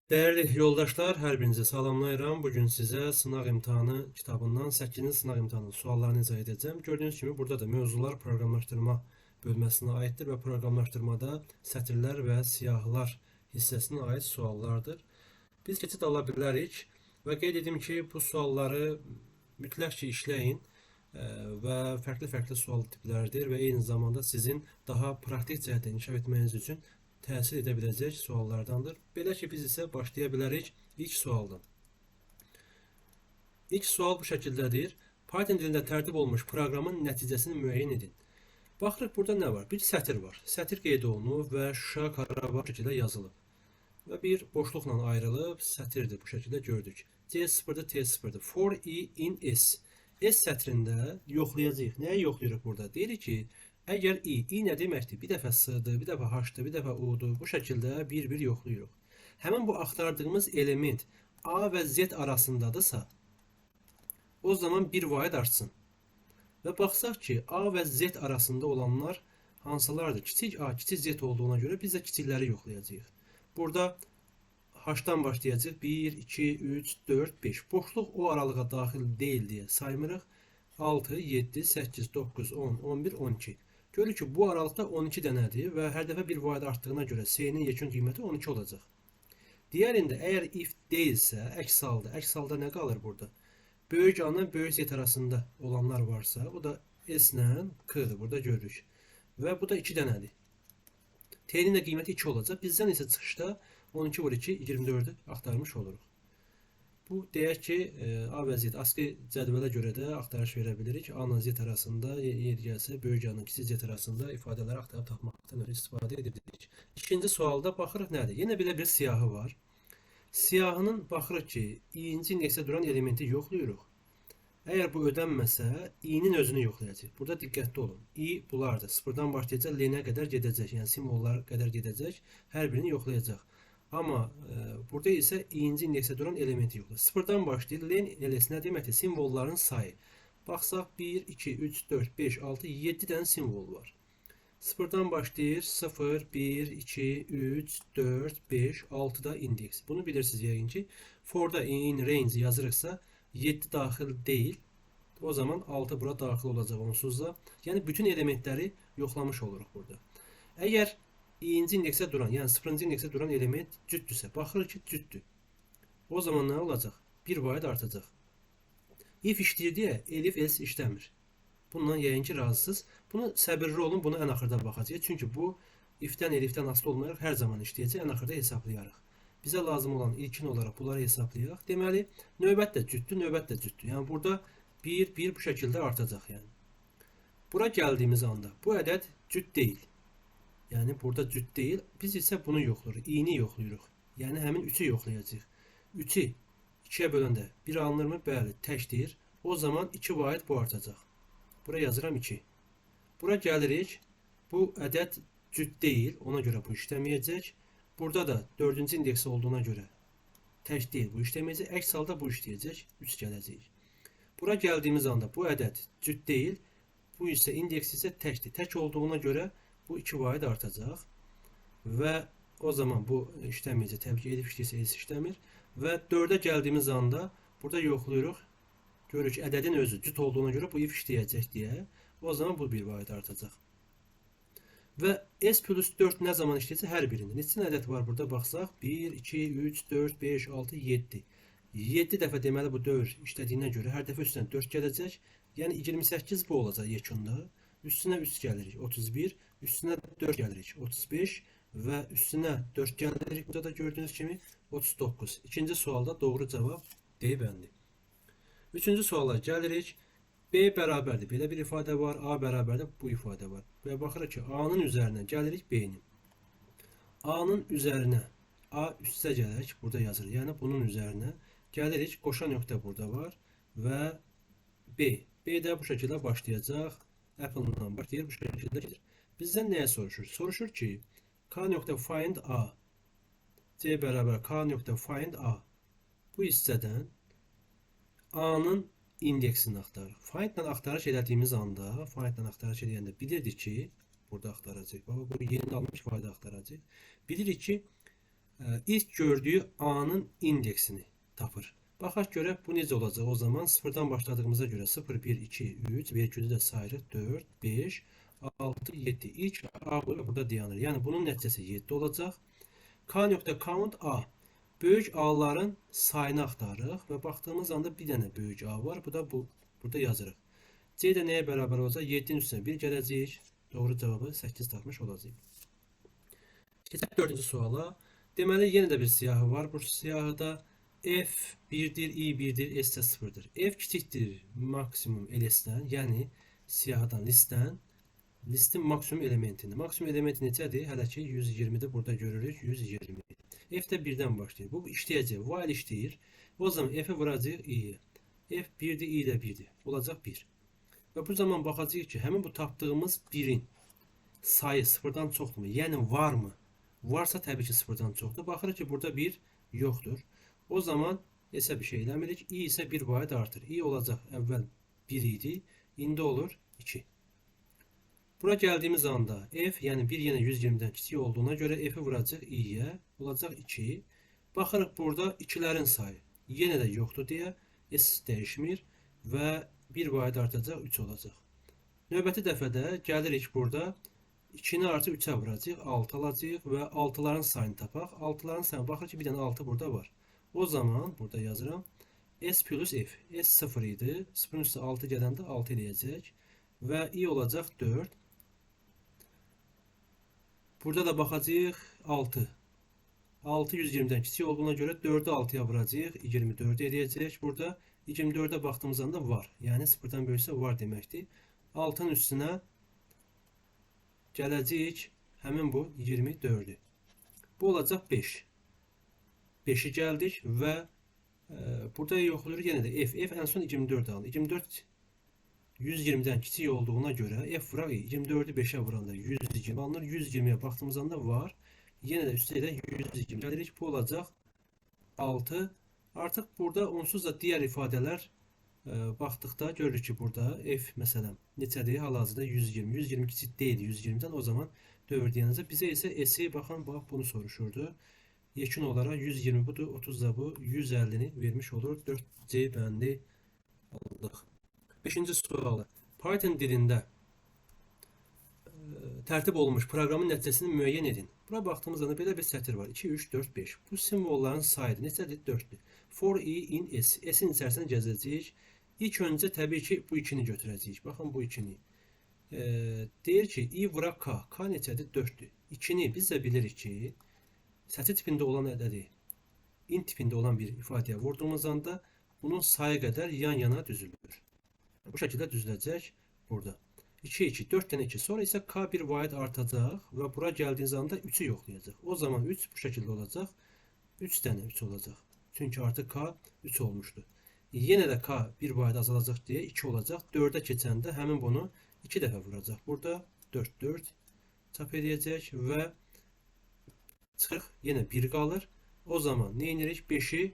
Değerli yoldaşlar, hər birinizi salamlayıram. Bugün sizə sınaq imtahanı kitabından 8-ci sınaq imtahanının suallarını izah edəcəm. Gördüyünüz kimi burada da mövzular proqramlaşdırma bölməsinə aiddir və proqramlaşdırmada sətirlər və siyahılar hissəsinə aid suallardır. Biz keçid ala bilərik və qeyd edim ki, bu sualları mütləq ki işləyin və fərqli sual tipləridir və eyni zamanda sizin daha praktik cəhətdə inkişaf etməyiniz üçün təsir edə biləcək suallardandır. Belə ki, biz isə başlaya bilərik ilk sualdan. İlk sual bu şəkildədir. Python dilində tərtib olmuş proqramın nəticəsini müəyyən edin. Baxırıq, burada nə var? Bir sətir var. Sətir qeyd olunub və Şuşa Qarabağ şəkildə yazılıb. Və bir boşluqla ayrılıb sətirdir, bu şəkildə gördük. C0-dır, T0-dır. For i in s. S sətrində yoxlayacağıq. Nəyi yoxlayırıq burada? Deyirik ki, əgər i nə deməkdir? Bir dəfə s-dır, bir dəfə h-dır, bir dəfə u-dur. Bu şəkildə bir-bir yoxlayırıq. Həmin bu axtardığımız element a və z arasındadırsa, o zaman bir vahid artsın. Və baxsaq ki, a və z arasında olanlar hansılardır? Kiçik a, kiçik z olduğuna görə biz də kiçikləri yoxlayacağıq. Burada h-dan başlayacağıq. 1, 2, 3, 4, 5. Boşluq o aralığa daxil deyil deyə saymırıq. 6, 7, 8, 9, 10, 11, 12. Görürük ki, bu aralıqda 12 dənədir və hər dəfə bir vahid artdığına görə s-nin yekun qiyməti 12 olacaq. Digərində, əgər if deyilsə, əks halda. Əks halda nə qalır burada? Böyük A-dan böyük Z arasında olanlar varsa, o da S ilə K-dır, burada görürük. Və bu da 2 dənədir. T-nin də qiyməti 2 olacaq. Bizdən isə çıxışda 12 vur 2, 24-ü axtarmış oluruq. Bu deyək ki, A və Z ASCII cədvələ görə də axtarış verə bilirik. A ilə Z arasında yer gəlsə, böyük A ilə kiçik Z arasında ifadələri axtarıb tapmaqdan ötürü istifadə edirik. İkinci sualda baxırıq nədir? Yenə belə bir siyahı var. Siyahının baxırıq ki, i-ci indeksə duran elementi yoxlayırıq. Əgər bu ödənməsə, i-nin özünü yoxlayacaq. Burada diqqətli olun. I bulardır. Sıfırdan başlayacaq, l-nə qədər gedəcək. Yəni simvollar qədər gedəcək. Hər birini yoxlayacaq. Amma burada isə i-ci indeksə duran elementi yoxdur. Sıfırdan başlayır. Len eləsi nə deməkdir? Simvolların sayı. Baxsaq 1, 2, 3, 4, 5, 6, 7 dənə simvol var. Sıfırdan başlayır. 0, 1, 2, 3, 4, 5, 6 da indeks. Bunu bilirsiniz yəqin ki. For'da in range yazırıqsa 7 daxil deyil. O zaman 6 bura daxil olacaq onsuz da. Yəni bütün elementləri yoxlamış oluruq burada. Əgər i-ci indeksə duran, yəni 0-cı indeksə duran element cütdürsə, baxırıq ki, cütdür. O zaman nə olacaq? Bir vahid artacaq. If işləyir deyə elif else işləmir. Bundan yəqin ki, razısınız. Bunu səbirli olun, bunu ən axırda baxacağıq. Çünki bu ifdən, elifdən asılı olmayaraq hər zaman işləyəcək, ən axırda hesablayarıq. Bizə lazım olan ilkin olaraq bunları hesablayarıq. Deməli, növbət də cütdür, növbət də cütdür. Yəni burada 1 bu şəkildə artacaq. Yəni. Bura gəldiyimiz anda bu ədəd cüt deyil. Yəni burada cüt deyil. Biz isə bunu yoxlayırıq. i-ni yoxlayırıq. Yəni həmin 3-ü yoxlayacağıq. 3-ü 2-yə böləndə 1 alınırmı? Bəli, təkdir. O zaman 2 vahid bu artacaq. Bura yazıram 2. Bura gəlirik. Bu ədəd cüt deyil. Ona görə bu işləməyəcək. Burada da 4-cü indeksi olduğuna görə tək deyil. Bu işləməyəcək. Əks halda bu işləyəcək. 3 gələcək. Bura gəldiyimiz anda bu ədəd cüt deyil. Bu isə indeks isə təkdir. Tək olduğuna görə bu 2 vahid artacaq və o zaman bu işləməyəcək. Təbii ki, elif işləyirsə else işləmir və 4-ə gəldiyimiz anda burada yoxlayırıq. Görürük ki, ədədin özü cüt olduğuna görə bu if işləyəcək deyə. O zaman bu bir vahid artacaq. Və s plus 4 nə zaman işləyəcək? Hər birində. Neçə ədəd var burada? Baxsaq 1, 2, 3, 4, 5, 6, 7. 7 dəfə deməli bu dövr işlədiyinə görə hər dəfə üstünə 4 gələcək. Yəni 28 bu olacaq yekunda. Üstünə 3 gəlirik 31, üstünə 4 gəlirik 35 və üstünə 4 gəlirik. Burada da gördüyünüz kimi 39. İkinci sualda doğru cavab D bəndi. Üçüncü suala gəlirik. B bərabərdir. Belə bir ifadə var. A bərabərdir. Bu ifadə var. Və baxırıq ki, A-nın üzərinə gəlirik B-nin. A-nın üzərinə A üstə gəlirik. Burada yazırıq. Yəni bunun üzərinə gəlirik. Qoşan nöqtə burada var və B. B də bu şəkildə başlayacaq. Apple-la başlayır, bu şəkildə gedir. Bizdən nəyə soruşur? Soruşur ki, k.find A. C bərabər k.find A. Bu hissədən A-nın indeksini axtarırıq. Find-la axtarış elədiyimiz anda, find-la axtarış eləyəndə bilirdik ki, burada axtaracaq. Bax, bu yeni alınmış ifade axtaracaq. Bilirik ki, ilk gördüyü A-nın indeksini tapır. Baxaq görək bu necə olacaq. O zaman sıfırdan başladığımıza görə 0, 1, 2, 3, vergülü də sayırıq 4, 5, 6, 7. İlk A burada dayanır. Yəni bunun nəticəsi 7 olacaq. K.count A. Böyük A'ların sayını axtarırıq və baxdığımız anda bir dənə böyük A var. Bu da burada yazırıq. C də nəyə bərabər olacaq? 7-nin üstünə 1 gələcək. Doğru cavabı 8 tapmış olacaq. Keçək 4-cü suala. Deməli, yenə də bir siyahı var. Bu siyahıda F 1'dir, I 1'dir, S də 0'dır. F kiçikdir maksimum LS-dən, yəni siyahıdan listin maksimum elementini. Maksimum elementi necədir? Hələ ki 120'də burada görürük. 120. F də 1'dən başlayır. Bu işləyəcək. While işləyir. O zaman F'e vuracaq I-yə. F 1'dir, I də 1'dir. Olacaq 1. Və bu zaman baxacağıq ki, həmin bu tapdığımız 1'in sayı 0'dan çoxdurmu? Yəni varmı? Varsa təbii ki 0'dan çoxdur. Baxırıq ki, burada 1 yoxdur. O zaman S-ə bir şey eləmirik. I isə 1 vaid artır. I olacaq əvvəl 1 idi. İndi olur 2. Bura gəldiyimiz anda F, yəni 1 yenə 120'dən kiçik olduğuna görə F'i vuracaq I-yə. Olacaq 2. Baxırıq burada 2'lərin sayı yenə də yoxdur deyə S dəyişmir və 1 vaid artacaq 3 olacaq. Növbəti dəfədə gəlirik burada 2'ni artı 3'ə vuracaq, 6 alacaq və 6'ların sayını tapaq. 6'ların sayına baxır ki, bir dənə 6 burada var. O zaman burada yazıram S plus F. S 0 idi. 0'ın üstü 6 gələndə 6 eləyəcək və I olacaq 4. Burada da baxacağıq 6. 6 120'dən kiçik olduğuna görə 4'ü 6'ya vuracaq. 24 eləyəcək. Burada 24'ə baxdığımız anda var. Yəni 0'dan böyüksə var deməkdir. 6'nın üstünə gələcəyik. Həmin bu 24'ü. Bu olacaq 5. 5'i gəldik və burada yoxlayırıq yenə də F. F ən son 24 alır. 24 120'dən kiçik olduğuna görə F vuraq 24'ü 5'ə vuranda 120 alınır. 120'yə baxdığımız anda var. Yenə də üstə də 120 gəlirik. Bu olacaq 6. Artıq burada onsuz da digər ifadələr baxdıqda görürük ki, burada F məsələn neçədir? Hal-hazırda 120. 120 kiçik deyil 120'dən. O zaman dövr deyəndə bizə isə S-i baxın, bax bunu soruşurdu. Yekun olaraq 120 budur, 30 da bu, 150'ni vermiş olur. 4C bəndi aldıq. 5-ci sualı. Python dilində tərtib olunmuş proqramın nəticəsini müəyyən edin. Bura baxdığımız anda belə bir sətir var. 2, 3, 4, 5. Bu simvolların sayıdır. Neçədir? 4'dür. For I in S. S-in içərisinə gəzəcəyik. İlk öncə təbii ki bu 2'ni götürəcəyik. Baxın bu 2'ni. Deyir ki I vura K. K neçədir? 4'dür. 2'ni biz də bilirik ki sətir tipində olan ədədi int tipində olan bir ifadəyə vurduğumuz anda bunun sayı qədər yan-yana düzülür. Bu şəkildə düzüləcək burada. 2, 2, 4 dənə 2. Sonra isə K bir vaid artacaq və bura gəldiyiniz anda 3'ü yoxlayacaq. O zaman 3 bu şəkildə olacaq. 3 dənə 3 olacaq. Çünki artıq K 3 olmuşdu. Yenə də K bir vaid azalacaq deyə 2 olacaq. 4'ə keçəndə həmin bunu 2 dəfə vuracaq. Burada 4, 4 çap edəcək və çıxırıq, yenə 1 qalır. O zaman nə edirik? 5'i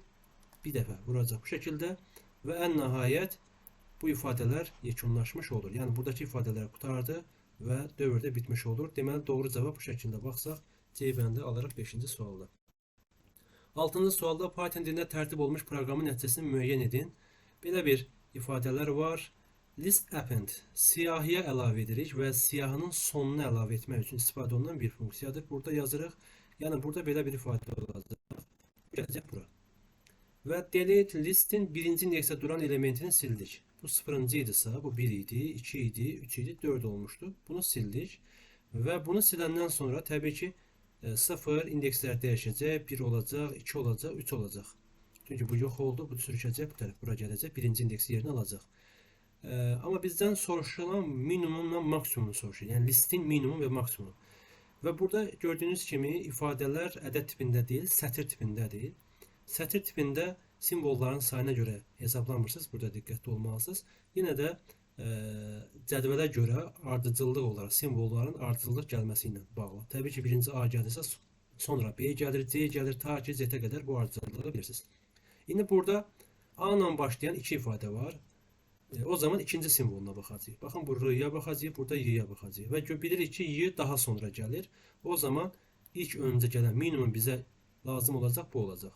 bir dəfə vuracaq bu şəkildə və ən nəhayət bu ifadələr yekunlaşmış olur. Yəni buradakı ifadələr qutardı və dövrdə bitmiş olur. Deməli doğru cavab bu şəkildə baxsaq C bəndi alırıq 5-ci sualda. 6-cı sualda Python dilində tərtib olmuş proqramın nəticəsini müəyyən edin. Belə bir ifadələr var. List append siyahıya əlavə edirik və siyahının sonuna əlavə etmək üçün istifadə olunan bir funksiyadır. Burada yazırıq. Yəni burada belə bir ifadə olacaq. Gələcək bura. Və delete listin birinci indeksdə duran elementini sildik. Bu 0-cı idisə, bu 1 idi, 2 idi, 3 idi, 4 olmuşdu. Bunu sildik. Və bunu siləndən sonra təbii ki 0 indekslər dəyişəcək, 1 olacaq, 2 olacaq, 3 olacaq. Çünki bu yox oldu, bu sürüşəcək, bu tərəf bura gələcək, birinci indeks yerini alacaq. Amma bizdən soruşulan minimumla maksimumunu soruşur. Yəni listin minimum və maksimumu. Və burada gördüyünüz kimi ifadələr ədəd tipində deyil, sətir tipindədir. Sətir tipində simvolların sayına görə hesablanmırsınız. Burada diqqətli olmalısınız. Yenə də cədvələ görə ardıcıllıq olaraq simvolların ardıcıllıq gəlməsi ilə bağlı. Təbii ki birinci A gəlirsə sonra B gəlir, C gəlir, ta ki Z-ə qədər bu ardıcıllığı bilirsiniz. İndi burada A ilə başlayan iki ifadə var. O zaman ikinci simvoluna baxacağıq. Baxın, bu R-ya baxacağıq, burada Y-ya baxacağıq. Və bilirik ki, Y daha sonra gəlir. O zaman ilk öncə gələn minimum bizə lazım olacaq, bu olacaq.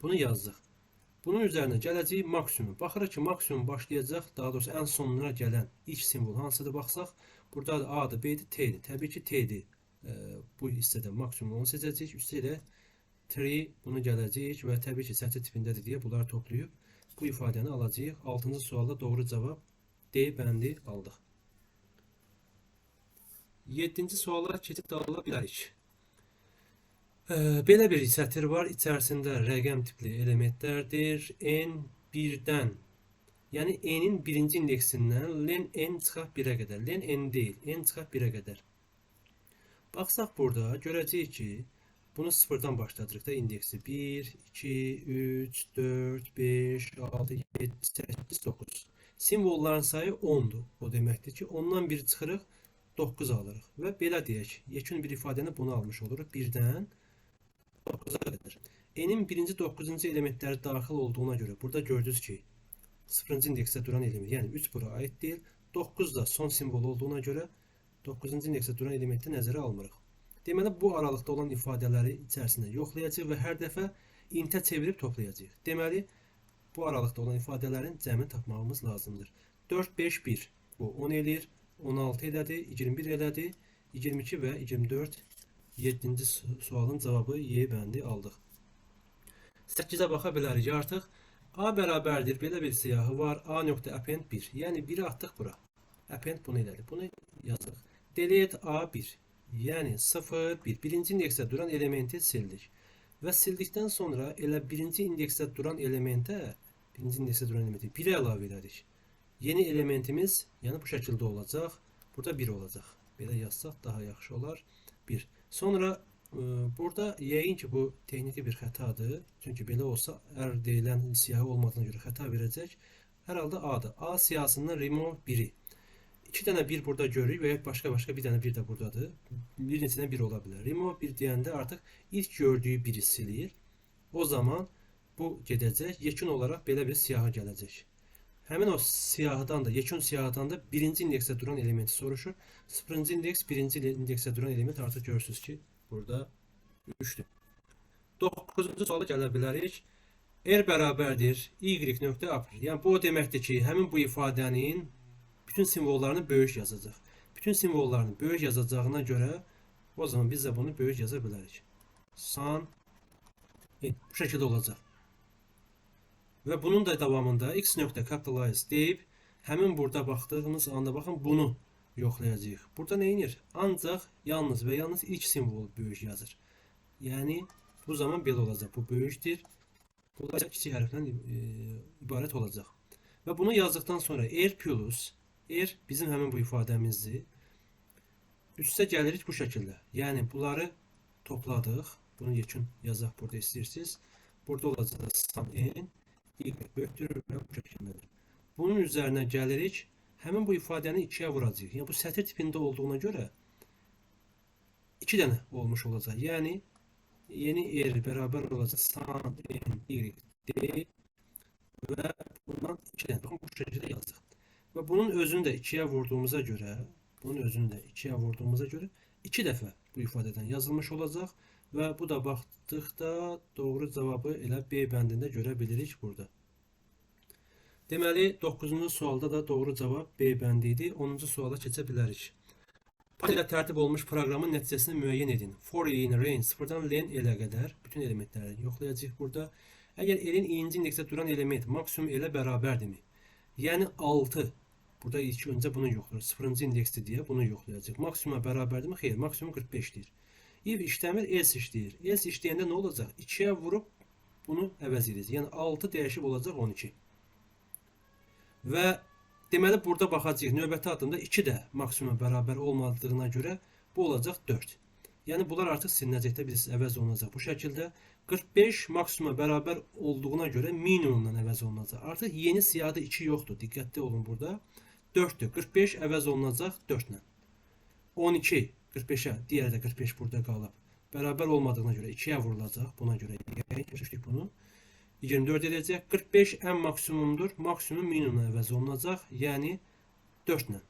Bunu yazdıq. Bunun üzərinə gələcəyik maksimum. Baxırıq ki, maksimum başlayacaq, daha doğrusu ən sonuna gələn ilk simvol hansıdır baxsaq, burada A-dır, B-dir, T-dir. Təbii ki, T-dir. Bu hissədə maksimum onu seçəcəyik. Üstələ 3 bunu gələcəyik və təbii ki, sətir tipindədir deyə bunları toplayıb bu ifadəni alacağıq. 6-cı sualda doğru cavab D bəndi aldıq. 7-ci suala keçid ala bilərik. Belə bir sətir var. İçərisində rəqəm tipli elementlərdir. N 1-dən, yəni N-in birinci indeksindən len N çıxaq 1-ə qədər. Len N deyil, N çıxaq 1-ə qədər. Baxsaq burada görəcəyik ki, bunu sıfırdan başladırıq da indeksi 1, 2, 3, 4, 5, 6, 7, 8, 9. Simvolların sayı 10'dur. O deməkdir ki, ondan bir çıxırıq, 9 alırıq. Və belə deyək, yekun bir ifadəni bunu almış oluruq. 1-dən 9'a qədər. N'in birinci 9-cu elementləri daxil olduğuna görə burada gördünüz ki, 0-cı indeksdə duran element, yəni 3 bura aid deyil. 9 da son simvol olduğuna görə 9-cu indeksdə duran elementi nəzərə almırıq. Deməli, bu aralıqda olan ifadələri içərisində yoxlayacağıq və hər dəfə intə çevirib toplayacağıq. Deməli, bu aralıqda olan ifadələrin cəmini tapmağımız lazımdır. 4, 5, 1. Bu 10 eləyir, 16 elədi, 21 elədi, 22 və 24. 7-ci sualın cavabı Y bəndi aldıq. 8-ə baxa bilərik artıq. A bərabərdir, belə bir siyahı var. A nöqtə append 1. Yəni 1-i atdıq bura. Append bunu elədi. Bunu yazırıq. Delete A1. Yəni 0, 1. Birinci indeksdə duran elementi sildik. Və sildikdən sonra elə birinci indeksdə duran elementə, birinci indeksdə duran elementi 1-ə əlavə elədik. Yeni elementimiz, yəni bu şəkildə olacaq. Burada 1 olacaq. Belə yazsaq daha yaxşı olar. 1. Sonra burada yəqin ki, bu texniki bir xətadır. Çünki belə olsa, hər deyilən siyahı olmadığına görə xəta verəcək. Hər halda A-dır. A siyahısından remove 1-i. 2 dənə 1 burada görürük və ya başqa bir dənə 1 də buradadır. Bir neçədən 1 ola bilər. Remove 1 deyəndə artıq ilk gördüyü 1-i silir. O zaman bu gedəcək. Yekun olaraq belə bir siyahı gələcək. Həmin o siyahıdan da, yekun siyahıdan da birinci indeksdə duran elementi soruşur. 0-cı indeks, birinci indeksdə duran element artıq görürsünüz ki, burada 3'dür. 9-cu suala gələ bilərik. R bərabərdir Y nöqtə upper. Yəni bu o deməkdir ki, həmin bu ifadənin bütün simvollarını böyük yazacaq. Bütün simvollarını böyük yazacağına görə o zaman biz də bunu böyük yaza bilərik. San bu şəkildə olacaq. Və bunun da davamında x nöqtə capitalize deyib həmin burada baxdığımız anda baxın bunu yoxlayacağıq. Burada nə edir? Ancaq yalnız və yalnız ilk simvolu böyük yazır. Yəni bu zaman belə olacaq. Bu böyükdür. Bu da kiçik hərfdən ibarət olacaq. Və bunu yazdıqdan sonra R plus R bizim həmin bu ifadəmizdir. Üstə gəlirik bu şəkildə. Yəni bunları topladıq. Bunu yekun yazaq burada istəyirsiniz. Burada olacaq sum n y böyükdür və bu şəkildədir. Bunun üzərinə gəlirik. Həmin bu ifadəni 2-yə vuracağıq. Yəni bu sətir tipində olduğuna görə 2 dənə olmuş olacaq. Yəni yeni R bərabər olacaq sum n y d və bundan 2 dənə. Baxın bu şəkildə yazdıq. Və bunun özünü də 2-yə vurduğumuza görə, 2 dəfə bu ifadədən yazılmış olacaq və bu da baxdıqda doğru cavabı elə B bəndində görə bilirik burada. Deməli 9-cu sualda da doğru cavab B bəndi idi. 10-cu suala keçə bilərik. Part ilə tərtib olmuş proqramın nəticəsini müəyyən edin. For in range 0-dan len elə qədər bütün elementləri yoxlayacağıq burada. Əgər elin ikinci indeksdə duran element maksimum elə bərabərdirmi? Yəni 6. Burada ilk öncə bunu yoxlayırıq. 0-cı indeksdir deyə bunu yoxlayacağıq. Maksimuma bərabərdirmi? Xeyr, maksimum 45-dir. If işləmir, else işləyir. Else işləyəndə nə olacaq? 2-yə vurub bunu əvəz edəcək. Yəni 6 dəyişib olacaq 12. Və deməli burada baxacağıq. Növbəti addımda 2 də maksimuma bərabər olmadığına görə bu olacaq 4. Yəni bunlar artıq silinəcək də bilirsiniz, əvəz olunacaq. Bu şəkildə 45 maksimuma bərabər olduğuna görə minimumdan əvəz olunacaq. Artıq yeni siyahıda 2 yoxdur. Diqqətli olun burada. 4'dür. 45 əvəz olunacaq 4 ilə. 12 45'ə, digəri də 45 burada qalıb. Bərabər olmadığına görə 2-yə vurulacaq. Buna görə keçdik bunu. 24 edəcək. 45 ən maksimumdur. Maksimum minimumla əvəz olunacaq. Yəni 4 ilə.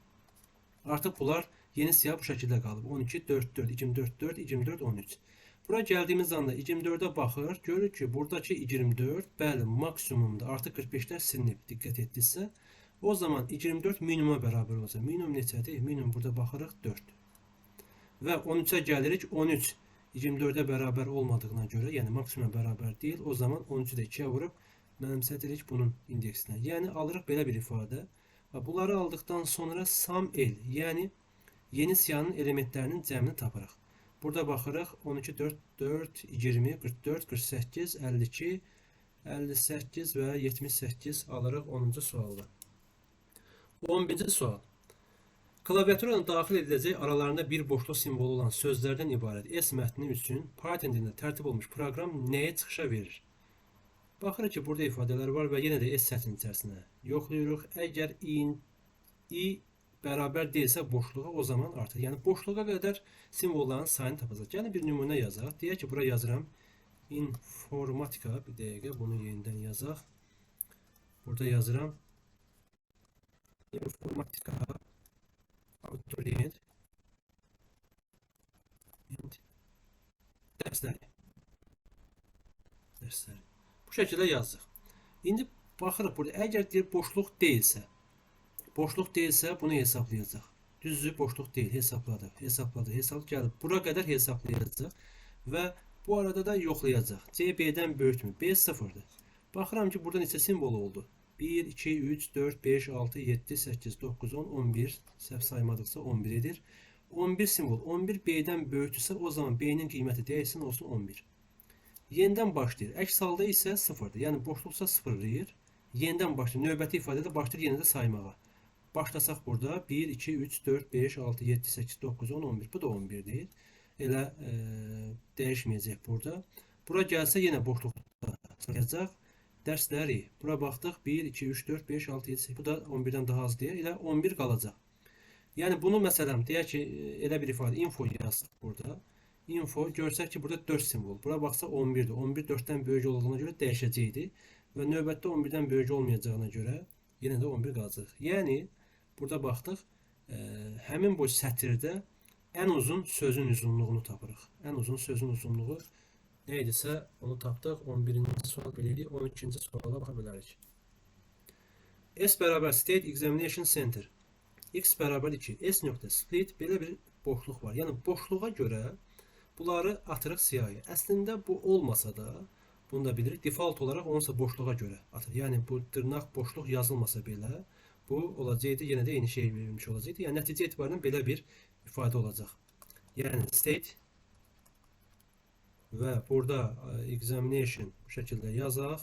Artıq bunlar yeni siyah bu şəkildə qalıb. 12, 4, 4, 24, 4, 24, 13. Bura gəldiyimiz anda 24'ə baxır. Görür ki, buradakı 24 bəli maksimumda. Artıq 45'lər silinib. Diqqət etdinizsə. O zaman 24 minimuma bərabər olacaq. Minimum neçədir? Minimum burada baxırıq 4. Və 13'ə gəlirik. 13 24'ə bərabər olmadığına görə, yəni maksimuma bərabər deyil. O zaman 13'ü də 2'yə vurub mənimsədirik bunun indeksinə. Yəni alırıq belə bir ifadə. Və bunları aldıqdan sonra sum L, yəni yeni siyahının elementlərinin cəmini tapırıq. Burada baxırıq 12, 4, 4, 20, 44, 48, 52, 58 və 78 alırıq 10-cu sualda. 11-ci sual. Klaviaturanın daxil ediləcək aralarında bir boşluq simvolu olan sözlərdən ibarət S mətni üçün Python dilində tərtib olmuş proqram nəyə çıxışa verir? Baxırıq ki, burada ifadələr var və yenə də S sətrinin içərisinə yoxlayırıq. Əgər i bərabər deyilsə boşluğa, o zaman artıq, yəni boşluğa qədər simvolların sayını tapacaq. Yəni bir nümunə yazaq. Deyək ki, bura yazıram informatika, bir dəqiqə bunu yenidən yazaq. Burada yazıram informatika abituriyent dərsləri. Bu şəkildə yazdıq. İndi baxırıq burada, əgər deyir boşluq deyilsə bunu hesablayacaq. Düzdür, boşluq deyil, hesabladı, gəlib. Bura qədər hesablayacaq və bu arada da yoxlayacaq. C B-dən böyükmü? B 0'dır. Baxıram ki, burada neçə simvol oldu? 1, 2, 3, 4, 5, 6, 7, 8, 9, 10, 11. Səhv saymadıqsa 11 edir. 11 simvol. 11 B-dən böyükdürsə, o zaman B-nin qiyməti dəyişsin, olsun 11. Yenidən başlayır. Əks halda isə 0'dır. Yəni boşluqsa sıfırlayır. Yenidən başlayır. Növbəti ifadədə başlayır yenə də saymağa. Başlasaq burada 1, 2, 3, 4, 5, 6, 7, 8, 9, 10, 11. Bu da 11 deyil. Elə dəyişməyəcək burada. Bura gəlsə yenə boşluqda sayacaq. Dərsləri. Bura baxdıq. 1, 2, 3, 4, 5, 6, 7, 8. Bu da 11'dən daha az deyə. Elə 11 qalacaq. Yəni bunu məsələn deyək ki, elə bir ifadə info yazdıq burada. Info görsək ki, burada 4 simvol. Bura baxsa 11'dir. 11 4'dən böyük olduğuna görə dəyişəcəkdi və növbətdə 11'dən böyük olmayacağına görə yenə də 11 qalacaq. Yəni burada baxdıq, həmin bu sətirdə ən uzun sözün uzunluğunu tapırıq. Ən uzun sözün uzunluğu nə idisə onu tapdıq. 11-ci sual bilirik. 12-ci suala baxa bilərik. S bərabər State Examination Center. X bərabər 2. S nöqtə split belə bir boşluq var. Yəni boşluğa görə bunları atırıq siyahıya. Əslində bu olmasa da bunu da bilirik. Default olaraq onsa boşluğa görə atır. Yəni bu dırnaq boşluq yazılmasa belə bu olacaqdı. Yenə də eyni şey verilmiş olacaqdı. Yəni nəticə etibarən belə bir ifadə olacaq. Yəni state və burada examination bu şəkildə yazaq.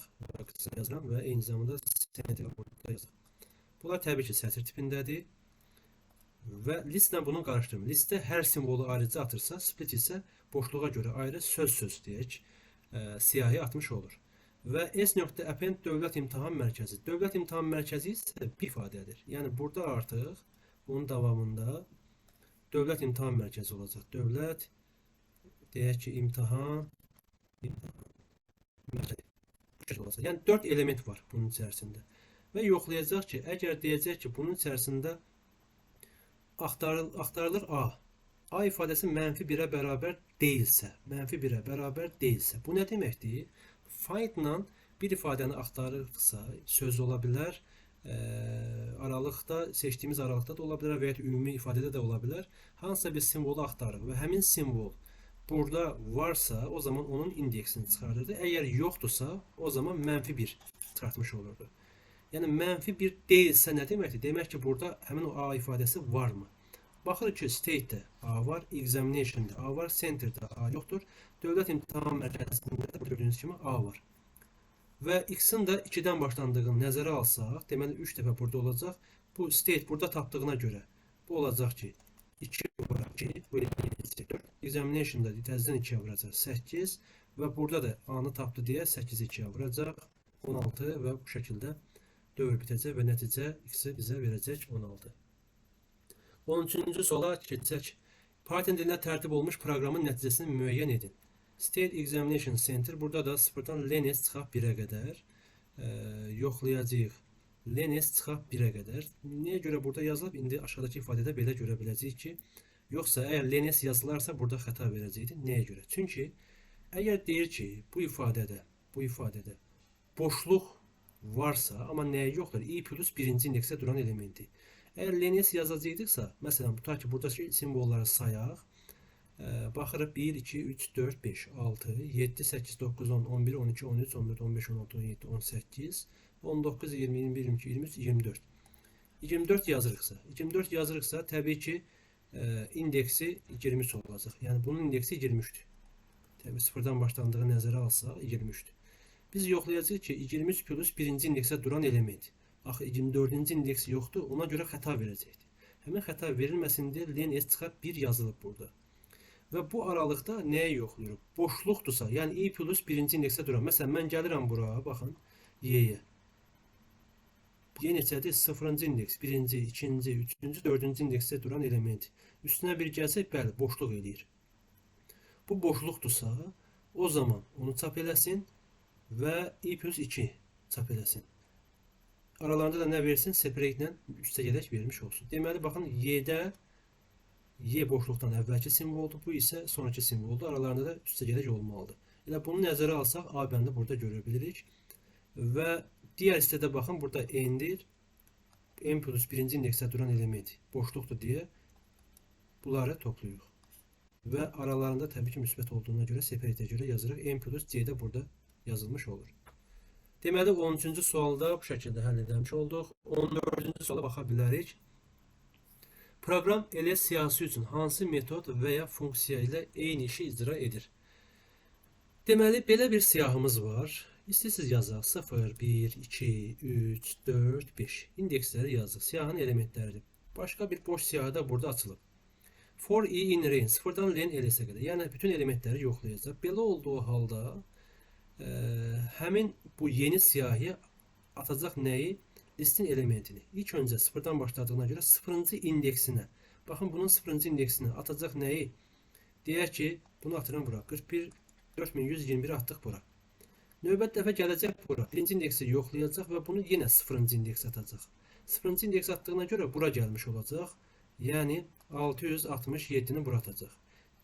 Yazıram və eyni zamanda center burada yazaq. Bunlar təbii ki sətir tipindədir. Və listlə bunu qarışdırmır. Listə hər simvolu ayrıca atırsa, split isə boşluğa görə ayrı söz deyək, siyahı atmış olur. Və S.append Dövlət İmtahan Mərkəzi. Dövlət İmtahan Mərkəzi isə bir ifadədir. Yəni burada artıq bunun davamında Dövlət İmtahan Mərkəzi olacaq. Dövlət deyək ki, imtahan mərkəzi. Yəni 4 element var bunun içərisində. Və yoxlayacaq ki, əgər deyəcək ki, bunun içərisində axtarılır A. A ifadəsi -1'ə bərabər deyilsə, bu nə deməkdir? Find-la bir ifadəni axtarırsa, söz ola bilər, aralıqda, seçdiyimiz aralıqda da ola bilər və ya ümumi ifadədə də ola bilər. Hansısa bir simvolu axtarırıq və həmin simvol burada varsa, o zaman onun indeksini çıxardırdı. Əgər yoxdursa, o zaman -1 çıxartmış olurdu. Yəni -1 deyilsə nə deməkdir? Demək ki, burada həmin o A ifadəsi varmı? Baxırıq ki, state'də A var, examination'da A var, center'da A yoxdur. Dövlət İmtahan Mərkəzində də gördüyünüz kimi A var. Və X-in də 2-dən başlandığını nəzərə alsaq, deməli 3 dəfə burada olacaq. Bu state burada tapdığına görə bu olacaq ki, 2 var, 2, bu 4. Examination'da təzədən 2'yə vuracaq, 8 və burada da A-nı tapdı deyə 8'i 2'yə vuracaq, 16 və bu şəkildə dövr bitəcək və nəticə X-i bizə verəcək 16. 13-cü suala keçək. Python dilində tərtib olmuş proqramın nəticəsini müəyyən edin. State Examination Center. Burada da sıfırdan LNS çıxaq 1-ə qədər yoxlayacağıq. LNS çıxaq 1-ə qədər. Nəyə görə burada yazılıb? İndi aşağıdakı ifadədə belə görə biləcəyik ki, yoxsa əgər LNS yazılarsa burada xəta verəcəkdir. Nəyə görə? Çünki əgər deyir ki, bu ifadədə boşluq varsa, amma nəyə yoxdur? I plus birinci indeksə duran elementi. Əgər LNS yazacaqdıqsa, məsələn, tutaq ki, buradakı simvolları sayaq. Baxırıq 1, 2, 3, 4, 5, 6, 7, 8, 9, 10, 11, 12, 13, 14, 15, 16, 17, 18, 19, 20, 21, 22, 23, 24. 24 yazırıqsa təbii ki indeksi 23 olacaq. Yəni bunun indeksi 23'dür. Təbii sıfırdan başlandığı nəzərə alsaq 23'dür. Biz yoxlayacağıq ki 23 plus birinci indeksə duran element. Axı 24-cü indeksi yoxdur, ona görə xəta verəcəkdir. Həmin xəta verilməsin deyə LNS çıxaq 1 yazılıb burada. Və bu aralıqda nəyə yoxlayırıq? Boşluqdursa, yəni i plus birinci indeksə duran. Məsələn, mən gəlirəm bura, baxın, y-yə. Y neçədir? 0-cı indeks, 1-ci, 2-ci, 3-cü, 4-cü indeksdə duran element. Üstünə bir gəlsək, bəli, boşluq eləyir. Bu boşluqdursa, o zaman onu çap eləsin və i plus 2 çap eləsin. Aralarında da nə versin? Separate ilə üstəgələk vermiş olsun. Deməli, baxın, y-də Y boşluqdan əvvəlki simvoldur, bu isə sonraki simvoldur. Aralarında da üstəgələk olmalıdır. Elə bunu nəzərə alsaq, A bəndi burada görə bilirik. Və digər hissədə baxın, burada n-dir. N plus birinci indeksə duran element boşluqdur deyə bunları toplayırıq. Və aralarında təbii ki, müsbət olduğuna görə, separatə görə yazırıq. N plus C də burada yazılmış olur. Deməli, 13-cü sualda bu şəkildə həll edilmiş olduq. 14-cü suala baxa bilərik. Proqram elə siyahısı üçün hansı metod və ya funksiya ilə eyni işi icra edir? Deməli, belə bir siyahımız var. İstəyirsiniz yazaq. 0, 1, 2, 3, 4, 5. İndeksləri yazıq. Siyahının elementləridir. Başqa bir boş siyahı da burada açılıb. For i in range. 0-dan len eləsə qədər. Yəni, bütün elementləri yoxlayacaq. Belə olduğu halda həmin bu yeni siyahıya atacaq nəyi? Listin elementini. İlk öncə 0-dan başladığına görə 0-cı indeksinə. Baxın, bunun 0-cı indeksinə atacaq nəyi? Deyək ki, bunu atıram bura. 41, 4121 atdıq bura. Növbət dəfə gələcək bura. Birinci indeksi yoxlayacaq və bunu yenə 0-cı indeks atacaq. 0-cı indeks atdığına görə bura gəlmiş olacaq. Yəni 667-ni bura atacaq.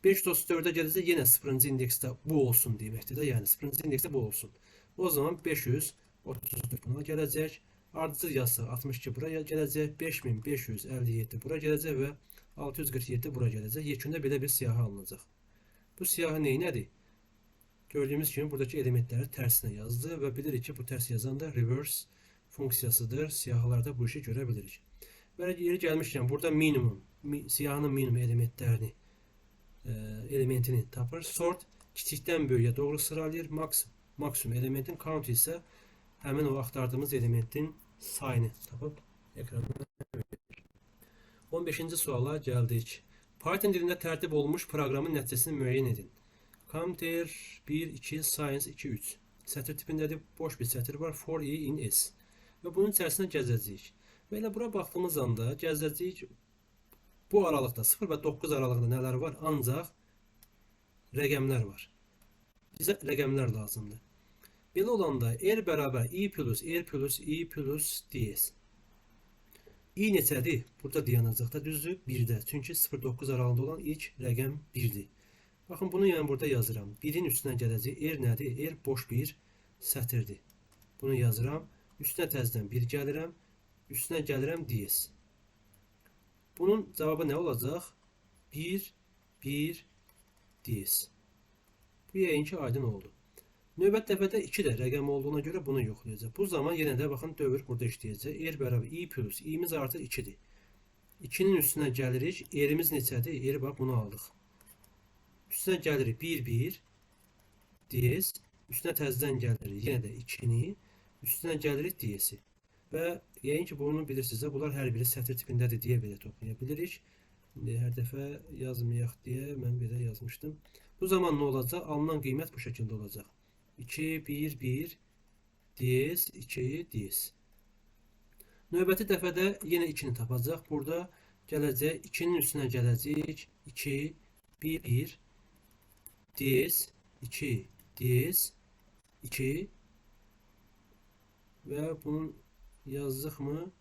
534-ə gələcək yenə 0-cı indeksdə bu olsun deməkdir də. Yəni 0-cı indeksdə bu olsun. O zaman 534 buna gələcək. Ardıcıl yazsaq 62 buraya gələcək, 5557 bura gələcək və 647 bura gələcək. Yekunda belə bir siyahı alınacaq. Bu siyahı nədir? Gördüyümüz kimi buradakı elementləri tərsinə yazdı və bilirik ki, bu tərs yazan da reverse funksiyasıdır. Siyahılarda bu işi görə bilirik. Və yeri gəlmişkən burada minimum, siyahının minimum elementini tapır. Sort kiçikdən böyüyə doğru sıralayır. Maksimum elementin count isə həmin o axtardığımız elementin sayını tapıb ekrana verir. 15-ci suala gəldik. Python dilində tərtib olunmuş proqramın nəticəsini müəyyən edin. Compare 1, 2, science 2, 3. Sətir tipindədir, boş bir sətir var. For i in s. Və bunun içərisində gəzəcəyik. Və elə bura baxdığımız anda gəzəcəyik. Bu aralıqda 0 və 9 aralığında nələr var? Ancaq rəqəmlər var. Bizə rəqəmlər lazımdır. Belə olanda r bərabər i plus ds. I neçədir? Burada dayanacaqda düzdür? 1-də. Çünki 0-9 aralığında olan ilk rəqəm 1-dir. Baxın, bunu yəni burada yazıram. 1-in üstünə gələcək. R nədir? R boş bir sətirdir. Bunu yazıram. Üstünə təzədən 1 gəlirəm. Üstünə gəlirəm ds. Bunun cavabı nə olacaq? 1, 1, ds. Bu yəqin ki, aydın oldu. Növbət dəfədə 2 də rəqəm olduğuna görə bunu yoxlayacaq. Bu zaman yenə də baxın, dövr burada işləyəcək. R bərabər i plus i'miz artıq 2-dir. 2-nin üstünə gəlirik. R'imiz neçədir? R bax, bunu aldıq. Üstünə gəlirik 1, 1, ds. Üstünə təzədən gəlirik yenə də 2-ni. Üstünə gəlirik ds-i. Və yəqin ki, bunu bilirsiniz. Bunlar hər biri sətir tipindədir deyə belə toplaya bilirik. Hər dəfə yazmayaq deyə mən belə yazmışdım. Bu zaman nə olacaq? Alınan qiymət bu şəkildə olacaq. 2, 1, 1, ds, 2, ds. Növbəti dəfədə yenə 2-ni tapacaq. Burada gələcək, 2-nin üstünə gələcək. 2, 1, 1, ds. 2 diyez 2 ve bunun yazdık mı?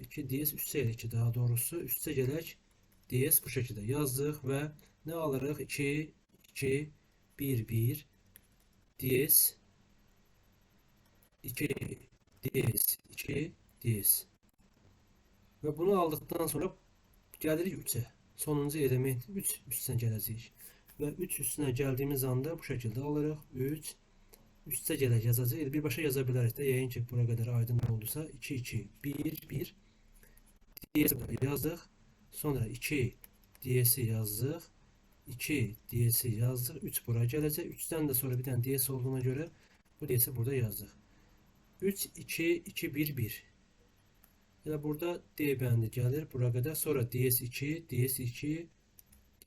2 diyez üstse 2 daha doğrusu üstse gelek diyez bu şekilde yazdık ve ne alırıq? 2 2 1 1 diyez 2 diyez 2 diyez ve bunu aldıktan sonra gəlirik 3'e. Sonuncu element 3 üstünə gələcəyik. Və 3 üstünə gəldiyimiz anda bu şəkildə alırıq. 3 üstə gələk yazacağıq. Birbaşa yaza bilərik də. Yəqin ki, bura qədər aydın oldusa 2 2 1 1 DS yazdıq. Sonra 2 DS yazdıq. 2 DS yazdıq. 3 bura gələcək. 3-dən də sonra bir dənə DS olduğuna görə bu DS burada yazdıq. 3 2 2 1 1. Yəni burada D bəndi gəlir bura qədər. Sonra DS2, DS2,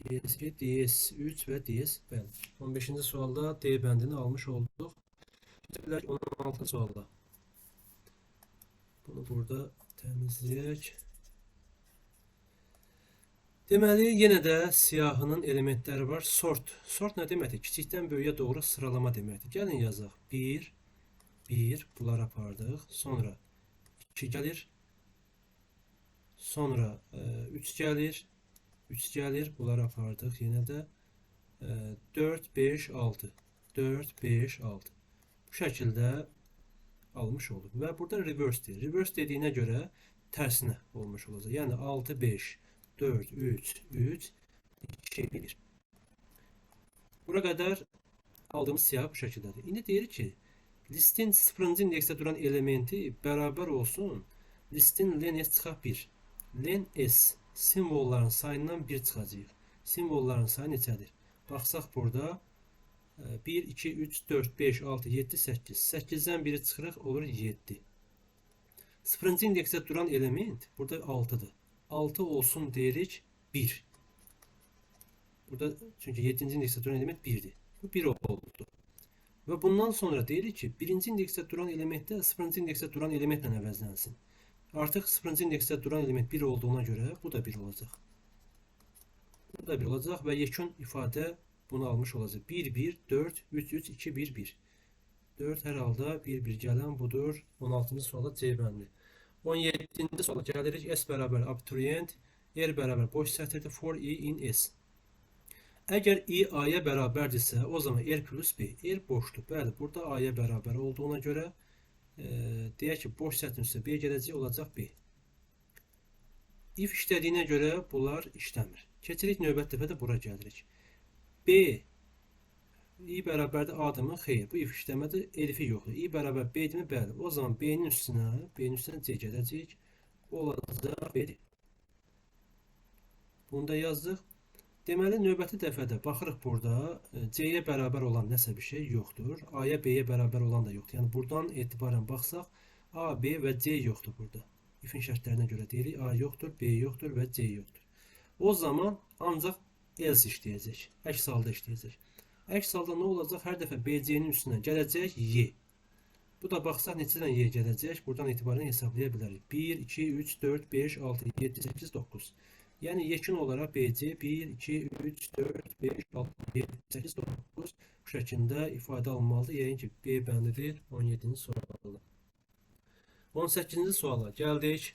DS2, DS3 və DS bənd. 15-ci sualda D bəndini almış olduq. Gələk 16-cı sualda. Bunu burada təmizləyək. Deməli, yenə də siyahının elementləri var. Sort. Sort nə deməkdir? Kiçikdən böyüyə doğru sıralama deməkdir. Gəlin yazaq. 1, 1, bunları apardıq. Sonra 2 gəlir. Sonra 3 gəlir. 3 gəlir. Bunları apardıq. Yenə də 4, 5, 6. 4, 5, 6. Bu şəkildə almış olduq. Və burada reverse deyir. Reverse dediyinə görə tərsinə olmuş olacaq. Yəni 6, 5, 4, 3, 3, 2, 1. Bura qədər aldığımız siyah bu şəkildədir. İndi deyir ki, listin 0-cı indeksdə duran elementi bərabər olsun. Listin len s çıxaq 1. Len s simvolların sayından 1 çıxacaq. Simvolların sayı neçədir? Baxsaq burada 1, 2, 3, 4, 5, 6, 7, 8. 8-dən biri çıxırıq, olur 7. 0-cı indeksdə duran element burada 6'dır. 6 olsun deyirik 1. Burada çünki 7-ci indeksdə duran element 1'dir. Bu 1 oldu. Və bundan sonra deyirik ki, 1-ci indeksdə duran elementdə 0-cı indeksdə duran elementlə əvəzlənsin. Artıq 0-cı indeksdə duran element 1 olduğuna görə bu da 1 olacaq. Bu da 1 olacaq və yekun ifadə bunu almış olacaq. 1, 1, 4, 3, 3, 2, 1, 1. 4 hər halda 1, 1 gələn budur. 16-cı suala C bəndi. 17-ci suala gəlirik. S bərabər abituriyent, R bərabər boş sətirdir. For I in S. Əgər I A-ya bərabərdirsə, o zaman R plus B. R boşdur. Bəli, burada A-ya bərabər olduğuna görə deyək ki, boş sətrin üstə B gələcək, olacaq B. If işlədiyinə görə bunlar işləmir. Keçirik növbət dəfə də bura gəlirik. B I bərabərdir A-dımı? Xeyr, bu if işləmədir, elifi yoxdur. I bərabər B-dimi? Bəli. O zaman B-nin üstünə C gələcək. Olacaq B-dir. Bunu da yazdıq. Deməli, növbəti dəfədə baxırıq burada C-yə bərabər olan nəsə bir şey yoxdur. A-ya, B-yə bərabər olan da yoxdur. Yəni, buradan etibarən baxsaq, A, B və C yoxdur burada. İfin şərtlərinə görə deyirik, A yoxdur, B yoxdur və C yoxdur. O zaman ancaq else işləyəcək. Əks halda işləyəcək. Əks halda nə olacaq? Hər dəfə BC-nin üstünə gələcək Y. Bu da baxsaq neçədən Y gələcək? Buradan etibarən hesablaya bilərik. 1, 2, 3, 4, 5, 6, 7, 8, 9. Yəni yekun olaraq BC 1, 2, 3, 4, 5, 6, 7, 8, 9 bu şəkildə ifadə alınmalıdır. Yəqin ki, B bəndidir 17-ci sualda. 18-ci suala gəldik.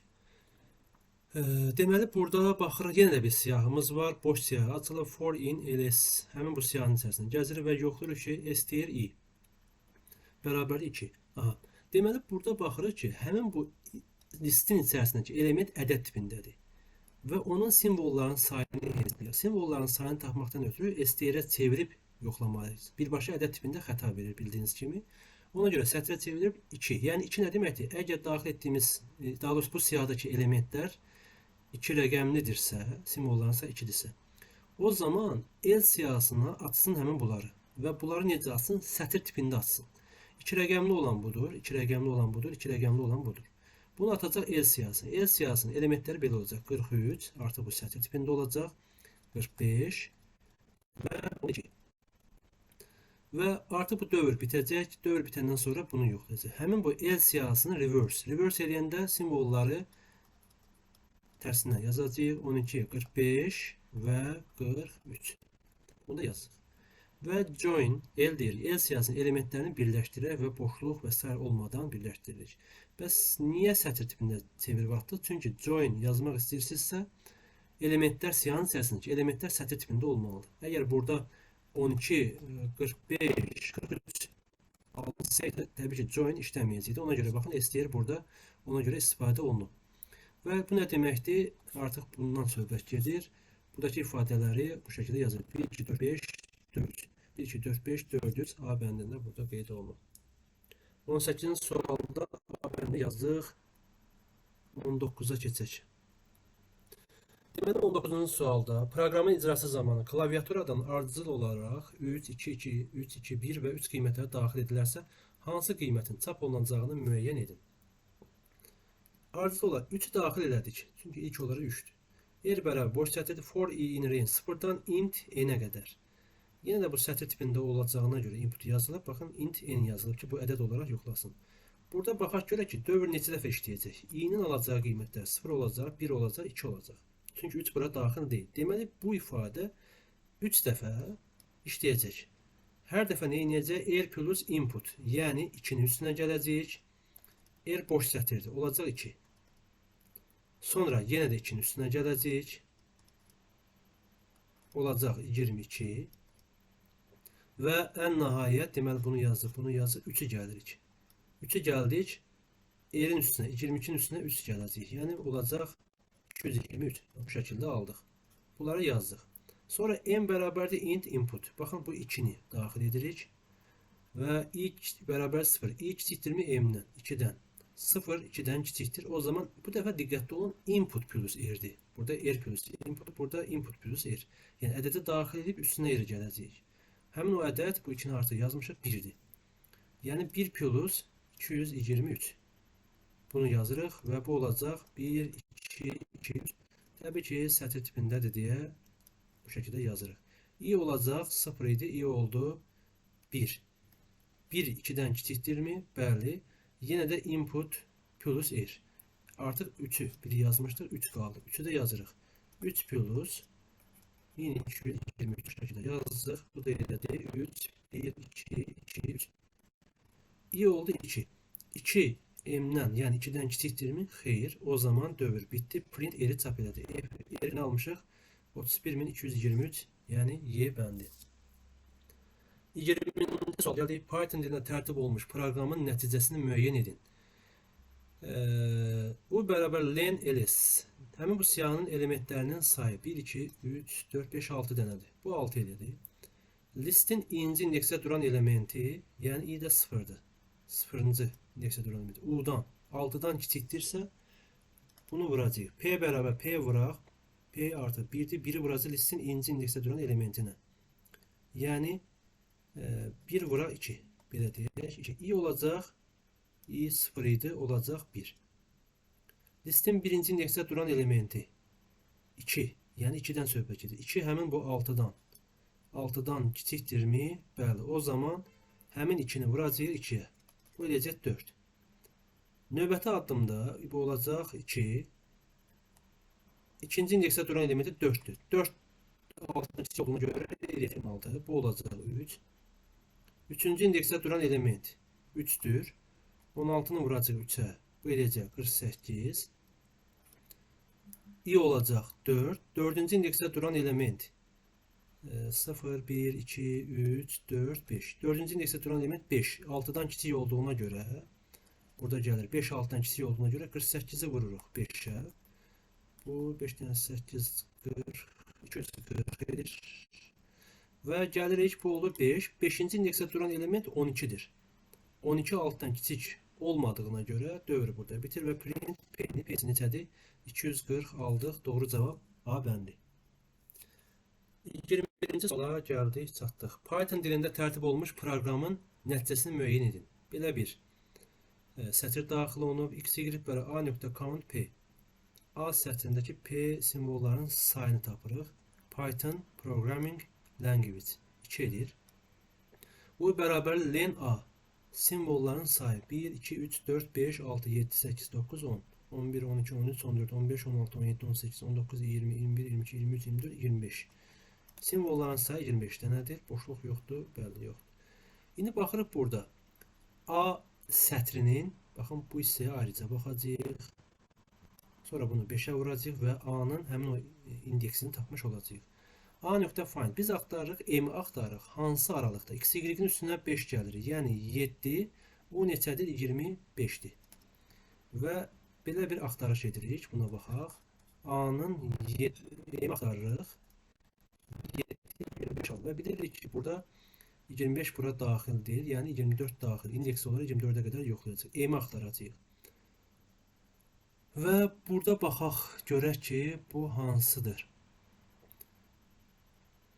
Deməli, burada baxırıq, yenə də bir siyahımız var. Boş siyahı açılır. For in ls. Həmin bu siyahının içərisində gəzirik və yoxlayırıq ki, s deyir I. Bərabər 2. Aha. Deməli, burada baxırıq ki, həmin bu listin içərisindəki element ədəd tipindədir. Və onun simvolların sayını hesablayır. Simvolların sayını tapmaqdan ötürü STR-ə çevirib yoxlamalıyız. Birbaşa ədəd tipində xəta verir bildiyiniz kimi. Ona görə sətrə çevirib 2. Yəni 2 nə deməkdir? Əgər daxil etdiyimiz, daha doğrusu bu siyahdakı elementlər 2 rəqəmlidirsə, simvolların sayı 2-dirsə, o zaman L siyahısına açsın həmin bunları. Və bunları necə açsın? Sətir tipində açsın. 2 rəqəmli olan budur, 2 rəqəmli olan budur, 2 rəqəmli olan budur. Bunu atacaq L siyahısı. L siyahısının elementləri belə olacaq. 43, artıq bu sətir tipində olacaq. 45 və 12. Və artıq bu dövr bitəcək. Dövr bitəndən sonra bunu yoxlayacaq. Həmin bu L siyahısını reverse. Reverse eləyəndə simvolları tərsinə yazacağıq. 12, 45 və 43. Bunu da yazıq. Və join L deyirik. L siyahısının elementlərini birləşdirək və boşluq və sair olmadan birləşdiririk. Bəs niyə sətr tipində çevirib atdıq? Çünki join yazmaq istəyirsinizsə, elementlər siyahının içərisindəki elementlər sətr tipində olmalıdır. Əgər burada 12, 45, 43 alsaydı, təbii ki, join işləməyəcəkdi. Ona görə baxın, STR burada ona görə istifadə olunub. Və bu nə deməkdir? Artıq bundan söhbət gedir. Buradakı ifadələri bu şəkildə yazılır. 1, 2, 4, 5, 4. 1, 2, 4, 5, 400 A bəndində burada qeyd olunur. 18-ci sualda A bəndi yazdıq. 19-a keçək. Deməli 19-cu sualda proqramın icrası zamanı klaviaturadan ardıcıl olaraq 3, 2, 2, 3, 2, 1 və 3 qiymətləri daxil edilərsə, hansı qiymətin çap olunacağını müəyyən edin. Ardıcıl olaraq 3-ü daxil elədik. Çünki ilk olaraq 3-dür. R bərabər boş sətirdir. For i in range 0-dan int n-ə qədər. Yenə də bu sətr tipində olacağına görə input yazılıb. Baxın, int n yazılıb ki, bu ədəd olaraq yoxlasın. Burada baxaq görə ki, dövr neçə dəfə işləyəcək. i-nin alacağı qiymətlər 0 olacaq, 1 olacaq, 2 olacaq. Çünki 3 bura daxil deyil. Deməli, bu ifadə 3 dəfə işləyəcək. Hər dəfə nə edəcək? R plus input, yəni 2-nin üstünə gələcək. R boş sətirdir, olacaq 2. Sonra yenə də 2-nin üstünə gələcək. Olacaq 22. Və ən nəhayət, deməli bunu yazdıq, 3-ü gəlirik. 3-ü gəldik, R-in üstünə, 22-nin üstünə 3 gələcək. Yəni olacaq 223. Bu şəkildə aldıq. Bunları yazdıq. Sonra n bərabərdir int input. Baxın, bu 2-ni daxil edirik. Və i bərabər 0. i kiçikdirmi m-dən, 2-dən. 0, 2-dən kiçikdir. O zaman bu dəfə diqqətli olun, input plus r-dir. Burada r plus input, burada input plus r. Yəni ədədi daxil edib üstünə r gələcək. Həmin o ədəd, bu 2-ni artıq yazmışıq, 1-dir. Yəni 1 plus 223. Bunu yazırıq və bu olacaq 1, 2, 2, 3. Təbii ki, sətr tipindədir deyə bu şəkildə yazırıq. i olacaq 0 idi, i oldu 1. 1 2-dən kiçikdirmi? Bəli. Yenə də input plus r. Artıq 3-ü biri yazmışdıq, 3 qaldı. 3-ü də yazırıq. 3 plus 1223 şəkildə yazdıq. Bu da elədir. 3, 1, 2, 2, 3. i oldu 2. 2 m-dən, yəni 2-dən kiçikdirmi? Xeyr. O zaman dövr bitdi. Print r-i çap elədi. R-ni almışıq. 31223, yəni Y bəndi. 20-ci sual gəldik. Python dilində tərtib olmuş proqramın nəticəsini müəyyən edin. U bərabər len ls. Həmin bu siyahının elementlərinin sayı 1, 2, 3, 4, 5, 6 dənədir. Bu 6 elədir. Listin inci indeksə duran elementi, yəni i də 0-dır. 0-cı indeksə duran elementi. U-dan 6-dan kiçikdirsə, bunu vuracaq. P bərabər P vuraq. P artı 1-dir. 1-i vuracaq listin inci indeksə duran elementinə. Yəni 1 vuraq 2. Belə deyək. 2. i olacaq. i 0 idi. Olacaq 1. Listin birinci indeksə duran elementi 2. Yəni 2-dən söhbət gedir. 2 həmin bu 6-dan. 6-dan kiçikdirmi? Bəli. O zaman həmin 2-ni vuracaq 2-yə. Bu eləyəcək 4. Növbəti addımda bu olacaq 2. İkinci indeksə duran elementi 4-dür. 4 6-dan kiçik olduğuna görə eləyəcək 6. Bu olacaq 3. Üçüncü indeksə duran element 3-dür. 16-nı vuracaq 3-ə. Bu eləyəcək 48. i olacaq 4. Dördüncü indeksə duran element 0, 1, 2, 3, 4, 5. Dördüncü indeksə duran element 5. 6-dan kiçik olduğuna görə burada gəlir. 5 6-dan kiçik olduğuna görə 48-i vururuq 5-ə. Bu 5-dən 8, 40, 240 edir. Və gəlirik, bu olur 5. 5-ci indeksə duran element 12-dir. 12 6-dan kiçik olmadığına görə dövr burada bitir və print p-ni neçədir? 240 aldıq. Doğru cavab A bəndi. 21-ci suala gəldik, çatdıq. Python dilində tərtib olmuş proqramın nəticəsini müəyyən edin. Belə bir sətr daxil olunub. X, Y bərabər A.count P. A sətrindəki P simvollarının sayını tapırıq. Python Programming Language 2 edir. Bu bərabər len A. Simvolların sayı 1, 2, 3, 4, 5, 6, 7, 8, 9, 10, 11, 12, 13, 14, 15, 16, 17, 18, 19, 20, 21, 22, 23, 24, 25. Simvolların sayı 25 dənədir. Boşluq yoxdur, bəli yoxdur. İndi baxırıq burada. A sətrinin, baxın bu hissəyə ayrıca baxacağıq. Sonra bunu 5'ə vuracağıq və A-nın həmin o indeksini tapmış olacağıq. A.find. Biz axtarırıq, M axtarırıq. Hansı aralıqda? X, Y-in üstünə 5 gəlir. Yəni 7, o neçədir? 25'dir. Və belə bir axtarış edirik. Buna baxaq. A-nın M axtarırıq. 7, 25 alır. Və bilirik ki, burada 25 bura daxil deyil. Yəni 24 daxil. İndeks olaraq 24'ə qədər yoxlayacaq. M axtaracağıq. Və burada baxaq, görək ki, bu hansıdır.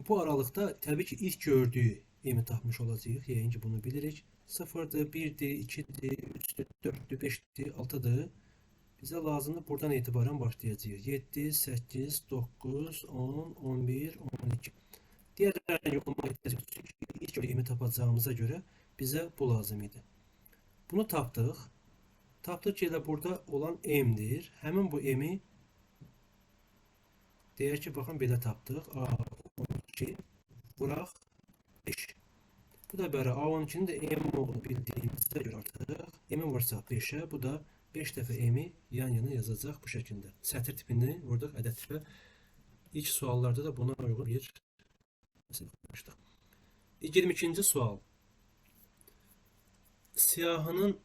Bu aralıqda təbii ki, ilk gördüyü M-i tapmış olacağıq. Yəni ki, bunu bilirik. 0'dır, 1'dir, 2'dir, 3'dür, 4'dür, 5'dir, 6'dır. Bizə lazımdır buradan etibarən başlayacağıq. 7, 8, 9, 10, 11, 12. Diğerlərini yoxlamaq etəcək. Çünki ilk gördüyü M-i tapacağımıza görə bizə bu lazım idi. Bunu tapdıq. Tapdıq ki, elə burada olan M-dir. Həmin bu M-i deyək ki, baxın, belə tapdıq. A12 vuraq 5. Bu da bəri A12'nin də M olduğunu bildiyimizdə görə artıq M-i vursaq 5'ə, bu da 5 dəfə M-i yan-yana yazacaq bu şəkildə. Sətir tipini vurduq ədəd tipə. İlk suallarda da buna uyğun bir məsələ yapmışdıq. 22-ci sual. Siyahının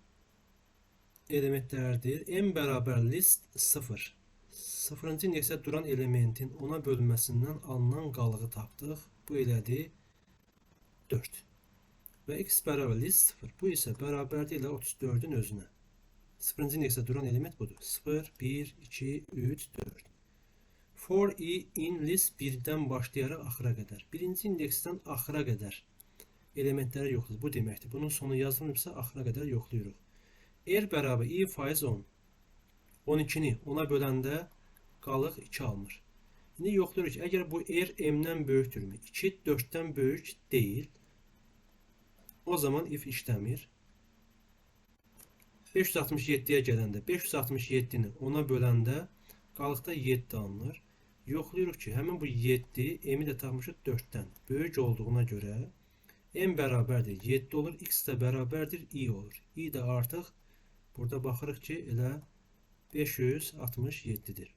elementlərdir. M bərabər list 0. 0-cı indeksdə duran elementin ona bölünməsindən alınan qalığı tapdıq. Bu elədir 4. Və x bərabər list 0. Bu isə bərabərdir ilə 34'ün özünə. 0-cı indeksdə duran element budur. 0, 1, 2, 3, 4. For i in list 1'dən başlayaraq axıra qədər. Birinci indeksdən axıra qədər elementləri yoxlayır. Bu deməkdir. Bunun sonu yazılmışsa axıra qədər yoxlayırıq. R bərabər i faiz 10. 12'ni 10'a böləndə qalıq 2 alınır. İndi yoxlayırıq ki, əgər bu R M-dən böyükdürmü? 2 4'dən böyük deyil. O zaman if işləmir. 567'yə gələndə 567'ni 10'a böləndə qalıqda 7 alınır. Yoxlayırıq ki, həmin bu 7 M-i də tapmışıq 4'dən. Böyük olduğuna görə M bərabərdir 7 olur. X də bərabərdir i olur. I də artıq burada baxırıq ki, elə 567'dir.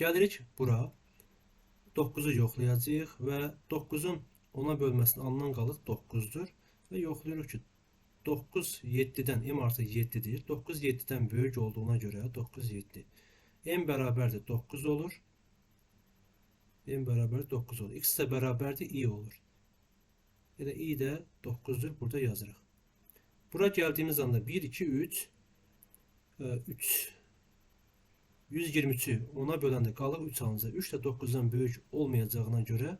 Gəlirik bura. 9'u yoxlayacağıq və 9'un 10'a bölməsini alınan qalıq 9'dur. Və yoxlayırıq ki, 9 7'dən M artıq 7'dir. 9 7'dən böyük olduğuna görə 9 7. M bərabərdir 9 olur. M bərabər 9 olur. X də bərabərdir i olur. Elə i də 9'dur. Burada yazırıq. Bura gəldiyimiz anda 1, 2, 3, 123'ü 10'a böləndə qalıq 3 alınacaq. 3 də 9'dan böyük olmayacağına görə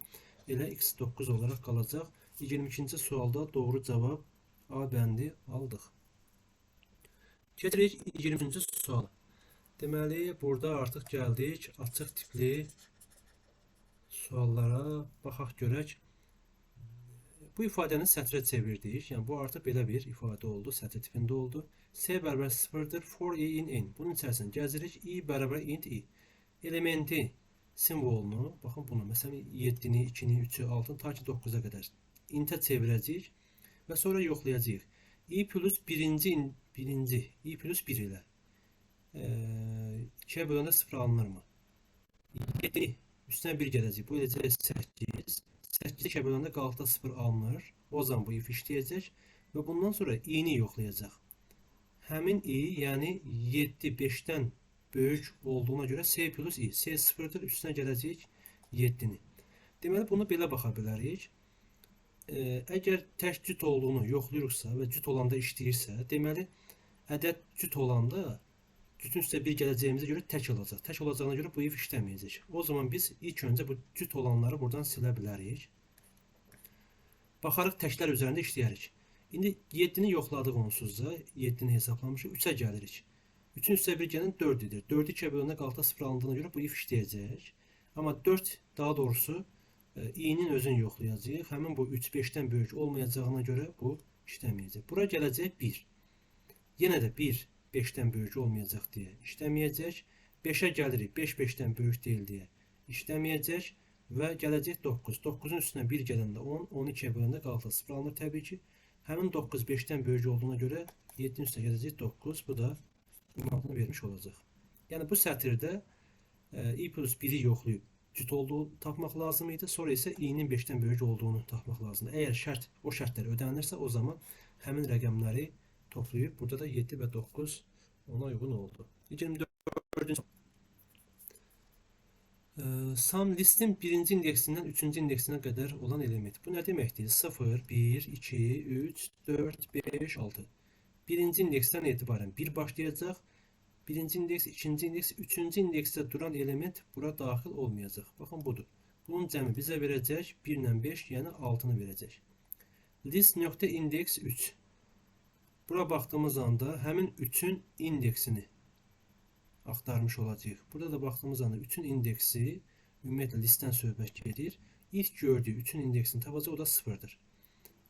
elə x 9 olaraq qalacaq. 22-ci sualda doğru cavab A bəndi aldıq. Keçirik 23-cü suala. Deməli, burada artıq gəldik açıq tipli suallara. Baxaq görək. Bu ifadəni sətrə çevirdik. Yəni bu artıq belə bir ifadə oldu. Sətr tipində oldu. S bərabər 0'dır. For i in n. Bunun içərisində gəzirik. I bərabər int i. Elementi simvolunu, baxın buna, məsələn 7'ni, 2'ni, 3'ü, 6'ını ta ki 9'a qədər intə çevirəcəyik və sonra yoxlayacağıq. I plus birinci, i plus 1 ilə 2'yə böləndə 0 alınırmı? 7 üstünə 1 gələcək. Bu eləcək 8. 8'i 2'yə böləndə qalıqda 0 alınır. O zaman bu if işləyəcək və bundan sonra i-ni yoxlayacaq. Həmin i, yəni 7 5'dən böyük olduğuna görə S plus i. S 0'dır, üstünə gələcək 7'ni. Deməli, bunu belə baxa bilərik. Əgər tək cüt olduğunu yoxlayırıqsa və cüt olanda işləyirsə, deməli, ədəd cüt olanda cütün üstə 1 gələcəyimizə görə tək olacaq. Tək olacağına görə bu if işləməyəcək. O zaman biz ilk öncə bu cüt olanları buradan silə bilərik. Baxarıq təklər üzərində işləyərik. İndi 7'ni yoxladıq onsuz da. 7'ni hesablamışıq. 3'ə gəlirik. 3'ün üstə 1 gələn 4 edir. 4'ü 2'yə böləndə qalıqda 0 alındığına görə bu if işləyəcək. Amma 4 daha doğrusu i-nin özünü yoxlayacağıq. Həmin bu 3 5'dən böyük olmayacağına görə bu işləməyəcək. Bura gələcək 1. Yenə də 1 5'dən böyük olmayacaq deyə işləməyəcək. 5'ə gəlirik. 5 5'dən böyük deyil deyə işləməyəcək. və gələcək 9. 9-un üstünə 1 gələndə 10, 12-yə böləndə qaldı 0 alınır təbii ki. Həmin 9 5-dən böyük olduğuna görə 7-nin üstünə gələcək 9. Bu da cavabını vermiş olacaq. Yəni bu sətirdə i plus 1-i yoxlayıb cüt olduğunu tapmaq lazım idi. Sonra isə i-nin 5-dən böyük olduğunu tapmaq lazımdır. Əgər o şərtlər ödənilirsə, o zaman həmin rəqəmləri toplayıb burada da 7 və 9 ona uyğun oldu. 24-cü sum listin birinci indeksindən üçüncü indeksinə qədər olan element. Bu nə deməkdir? 0, 1, 2, 3, 4, 5, 6. Birinci indeksdən etibarən 1 başlayacaq. Birinci indeks, ikinci indeks, üçüncü indeksdə duran element bura daxil olmayacaq. Baxın budur. Bunun cəmi bizə verəcək 1 ilə 5, yəni 6-nı verəcək. List.index 3. Bura baxdığımız anda həmin 3-ün indeksini axtarmış olacağıq. Burada da baxdığımız anda 3-ün indeksi ümumiyyətlə listdən söhbət gedir. İlk gördüyü 3-ün indeksini tapacaq, o da 0-dır.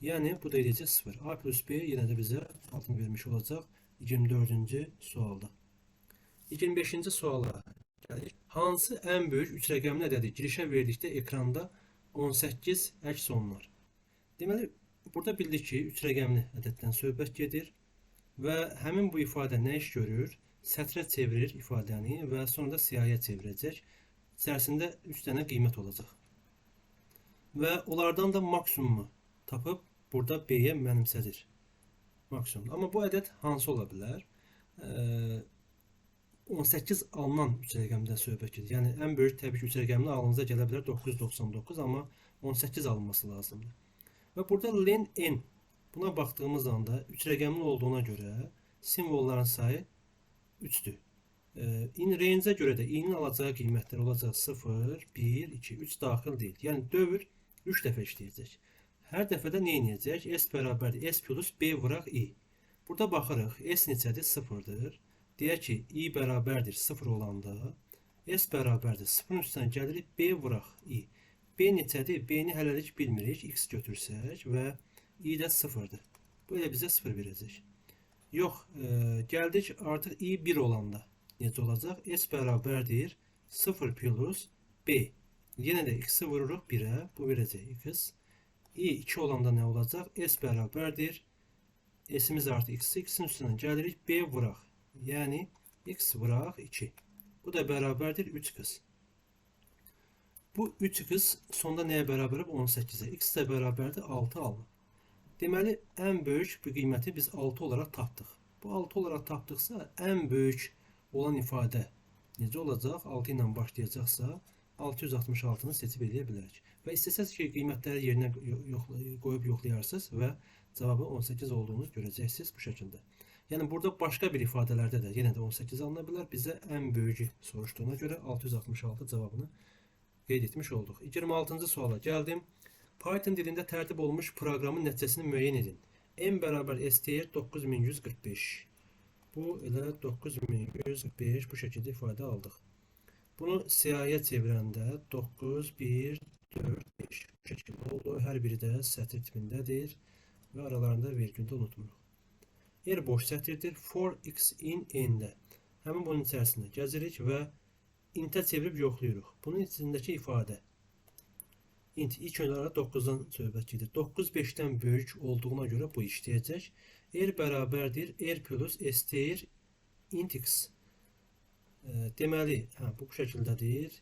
Yəni bu da edəcək 0. A plus B yenə də bizə altını vermiş olacaq 24-cü sualda. 25-ci suala gəlir. Hansı ən böyük 3 rəqəmli ədədi girişə verdikdə ekranda 18 əks olunar? Deməli, burada bildik ki, 3 rəqəmli ədəddən söhbət gedir və həmin bu ifadə nə iş görür? Sətrə çevirir ifadəni və sonra da siyahıya çevirəcək. İçərisində 3 dənə qiymət olacaq. Və onlardan da maksimumu tapıb burada B-yə mənimsədir. Maksimum. Amma bu ədəd hansı ola bilər? 18 alınan 3 rəqəmdən söhbət gedir. Yəni ən böyük təbii ki 3 rəqəmli ağlınıza gələ bilər 999, amma 18 alınması lazımdır. Və burada len n buna baxdığımız anda 3 rəqəmli olduğuna görə simvolların sayı 3'dür. In range'ə görə də i'nin alacağı qiymətlər olacaq 0, 1, 2, 3 daxil deyil. Yəni dövr 3 dəfə işləyəcək. Hər dəfədə nə edəcək? S bərabərdir S plus B vuraq i. Burada baxırıq. S neçədir? 0'dır. Deyək ki, i bərabərdir 0 olanda S bərabərdir 0-ın üstündən gəlirik B vuraq i. B neçədir? B-ni hələlik bilmirik. X götürsək və i də 0'dır. Bu elə bizə 0 verəcək. Yox, gəldik artıq i 1 olanda necə olacaq? S bərabərdir 0 plus B. Yenə də x-i vururuq 1-ə, bu verəcək x. i 2 olanda nə olacaq? S bərabərdir. S-imiz artıq x-i, x-in üstündən gəlirik B vuraq. Yəni x vuraq 2. Bu da bərabərdir 3x. Bu 3x sonda nəyə bərabərdir? 18-ə. X də bərabərdir 6 alınır. Deməli, ən böyük bir qiyməti biz 6 olaraq tapdıq. Bu 6 olaraq tapdıqsa, ən böyük olan ifadə necə olacaq? 6 ilə başlayacaqsa, 666-nı seçib eləyə bilərik. Və istəsəz ki, qiymətləri yerinə qoyub yoxlayarsınız və cavabı 18 olduğunu görəcəksiniz bu şəkildə. Yəni, burada başqa bir ifadələrdə də yenə də 18 alına bilər. Bizə ən böyücü soruşduğuna görə 666 cavabını qeyd etmiş olduq. 26-cı suala gəldim. Python dilində tərtib olmuş proqramın nəticəsini müəyyən edin. N bərabər STR 9145. Bu elə 9145 bu şəkildə ifadə aldıq. Bunu siyahıya çevirəndə 9, 1, 4, 5 bu şəkildə oldu. Hər biri də sətir tipindədir və aralarında vergüldə unutmuruq. R boş sətirdir. For x in n-də. Həmin bunun içərisində gəzirik və int-ə çevirib yoxlayırıq. Bunun içindəki ifadə int ilk olaraq 9-dan söhbət gedir. 9 5-dən böyük olduğuna görə bu işləyəcək. R bərabərdir R plus STR int x. Deməli, bu şəkildədir.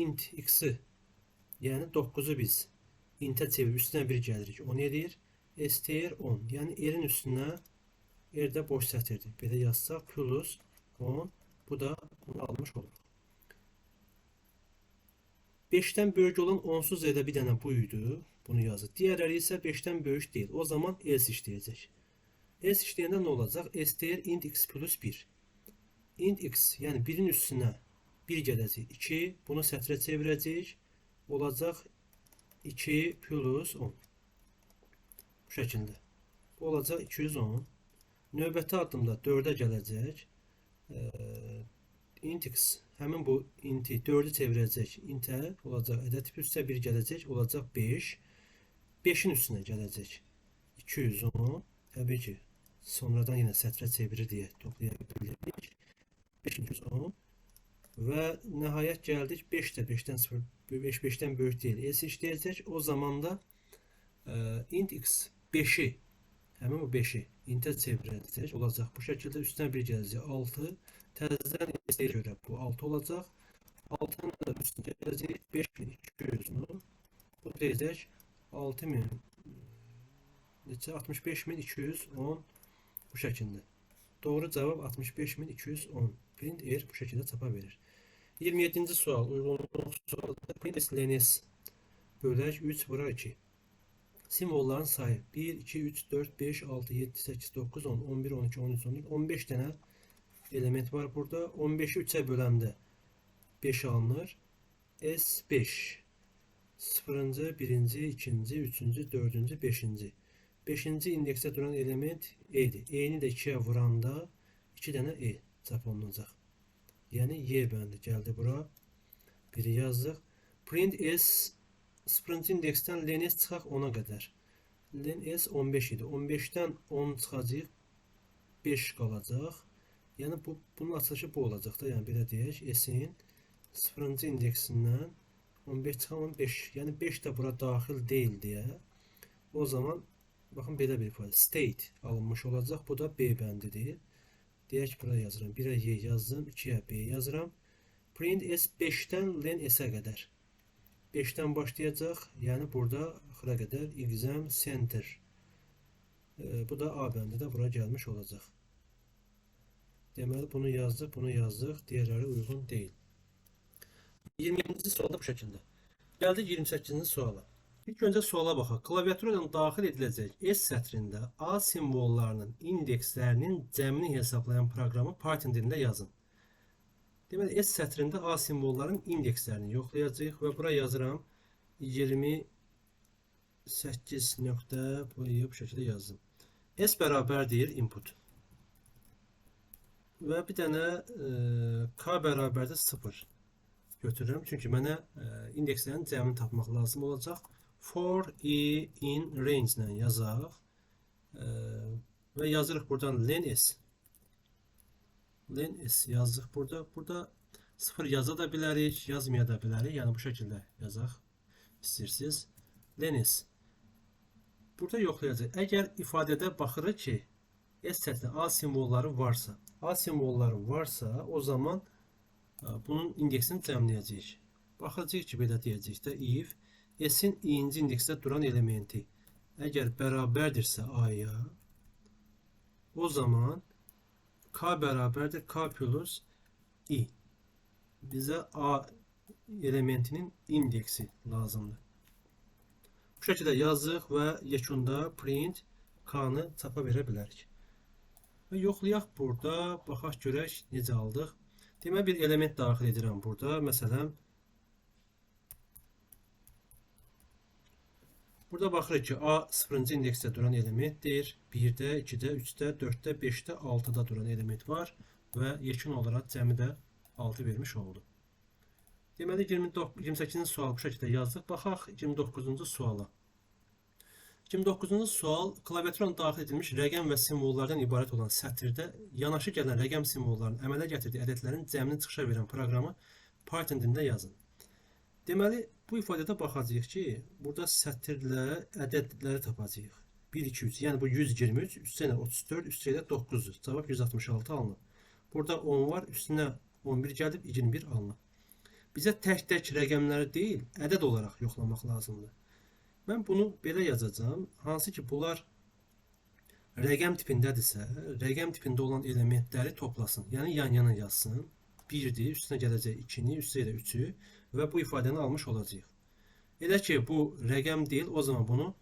Int x-i, yəni 9-u biz int-ə çevirib üstünə 1 gəlirik. 10 edir. STR 10. Yəni R-in üstünə R də boş sətirdir. Belə yazsaq plus 10. Bu da bunu almış olur. 5'ten böyük olan onsuz edə bir dənə bu idi. Bunu yazır. Diğerləri isə 5'ten böyük deyil. O zaman else işləyəcək. Else işləyəndə nə olacaq? STR int x plus 1. Int x, yəni 1'in üstünə 1 gələcək. 2. Bunu sətrə çevirəcək. Olacaq 2 plus 10. Bu şəkildə. Bu olacaq 210. Növbəti addımda 4'ə gələcək. Int x, həmin bu inti 4'ü çevirəcək. Int-ə olacaq ədəd tipi üstə 1 gələcək. Olacaq 5. 5'in üstünə gələcək. 210. Təbii ki, sonradan yenə sətrə çevirir deyə toplaya bilirik. 510. Və nəhayət gəldik 5-də 5-dən 0 5-5-dən böyük deyil. S işləyəcək. O zaman da int x 5-i həmin o 5-i intə çevirəcək. Olacaq bu şəkildə üstünə 1 gələcək 6. Təzədən s-ə görə bu 6 olacaq. 6-nın da üstünə gələcək 5200-ü. Bu deyəcək 6000 neçə 65210 bu şəkildə. Doğru cavab 65210. Print R bu şəkildə çapa verir. 27-ci sual uyğunluq sualı. Print S LNS bölək 3 vura 2. Simvolların sayı 1, 2, 3, 4, 5, 6, 7, 8, 9, 10, 11, 12, 13, 14, 15 dənə element var burada. 15-i 3-ə böləndə 5 alınır. S5 0-cı, 1-ci, 2-ci, 3-cü, 4-cü, 5-ci. 5-ci indeksə duran element E-dir. E-ni də 2-yə vuranda 2 dənə E çap olunacaq. Yəni Y bəndi gəldi bura. Biri yazdıq. Print S 0-cı indeksdən len S çıxaq 10-a qədər. Len S 15 idi. 15-dən 10 çıxacaq 5 qalacaq. Yəni bunun açılışı bu olacaq da. Yəni belə deyək. S-in 0-cı indeksindən 15 çıxan 15. Yəni 5 də bura daxil deyil deyə. O zaman baxın belə bir ifadə. State alınmış olacaq. Bu da B bəndidir. Deyək bura yazıram. 1-ə Y yazdım. 2-yə B yazıram. Print S 5-dən len S-ə qədər. 5-dən başlayacaq. Yəni burada axıra qədər exam center. Bu da A bəndi də bura gəlmiş olacaq. Deməli bunu yazdıq, bunu yazdıq. Diğerləri uyğun deyil. 20-ci sualda bu şəkildə. Gəldik 28-ci suala. İlk öncə suala baxaq. Klaviatura ilə daxil ediləcək S sətrində A simvollarının indekslərinin cəmini hesablayan proqramı Python dilində yazın. Deməli S sətrində A simvolların indekslərini yoxlayacağıq və bura yazıram 28 nöqtə bu şəkildə yazdım. S bərabərdir input. Və bir dənə K bərabərdir 0 götürürəm. Çünki mənə indekslərin cəmini tapmaq lazım olacaq. For I in range ilə yazaq. Və yazırıq buradan len S. Len S yazdıq burada. Burada 0 yaza da bilərik, yazmaya da bilərik. Yəni bu şəkildə yazaq. İstəyirsiniz. Len S. Burada yoxlayacaq. Əgər ifadədə baxırıq ki, S sətrində A simvolları varsa, o zaman bunun indeksini cəmləyəcəyik. Baxacağıq ki, belə deyəcəyik də if S-in i-ci indeksdə duran elementi əgər bərabərdirsə A-ya, o zaman K bərabərdir K plus i. Bizə A elementinin indeksi lazımdır. Bu şəkildə yazıq və yekunda print K-nı çapa verə bilərik. Və yoxlayaq burada, baxaq görək necə aldıq. Deməli bir element daxil edirəm burada. Məsələn, burada baxırıq ki, A 0-cı indeksdə duran elementdir. 1-də, 2-də, 3-də, 4-də, 5-də, 6-da duran element var və yekun olaraq cəmi də 6 vermiş oldu. Deməli 28-ci sual bu şəkildə yazdıq. Baxaq 29-cu suala. 29-cu sual klaviaturaya daxil edilmiş rəqəm və simvollardan ibarət olan sətirdə yanaşı gələn rəqəm simvollarının əmələ gətirdiyi ədədlərin cəmini çıxışa verən proqramı Python dilində yazın. Deməli, bu ifadədə baxacağıq ki, burada sətirlə ədədləri tapacağıq. 1, 2, 3, yəni bu 123, üstünə 34, üstünə 9-dur. Cavab 166 alınır. Burada 10 var, üstünə 11 gəlib, 21 alınır. Bizə tək-tək rəqəmləri deyil, ədəd olaraq yoxlamaq lazımdır. Mən bunu belə yazacağım. Hansı ki, bunlar rəqəm tipindədirsə, rəqəm tipində olan elementləri toplasın. Yəni, yan-yana yazsın. 1-dir, üstünə gələcək 2-ni, üstünə 3-ü və bu ifadəni almış olacağıq. Elə ki, bu rəqəm deyil, o zaman bunu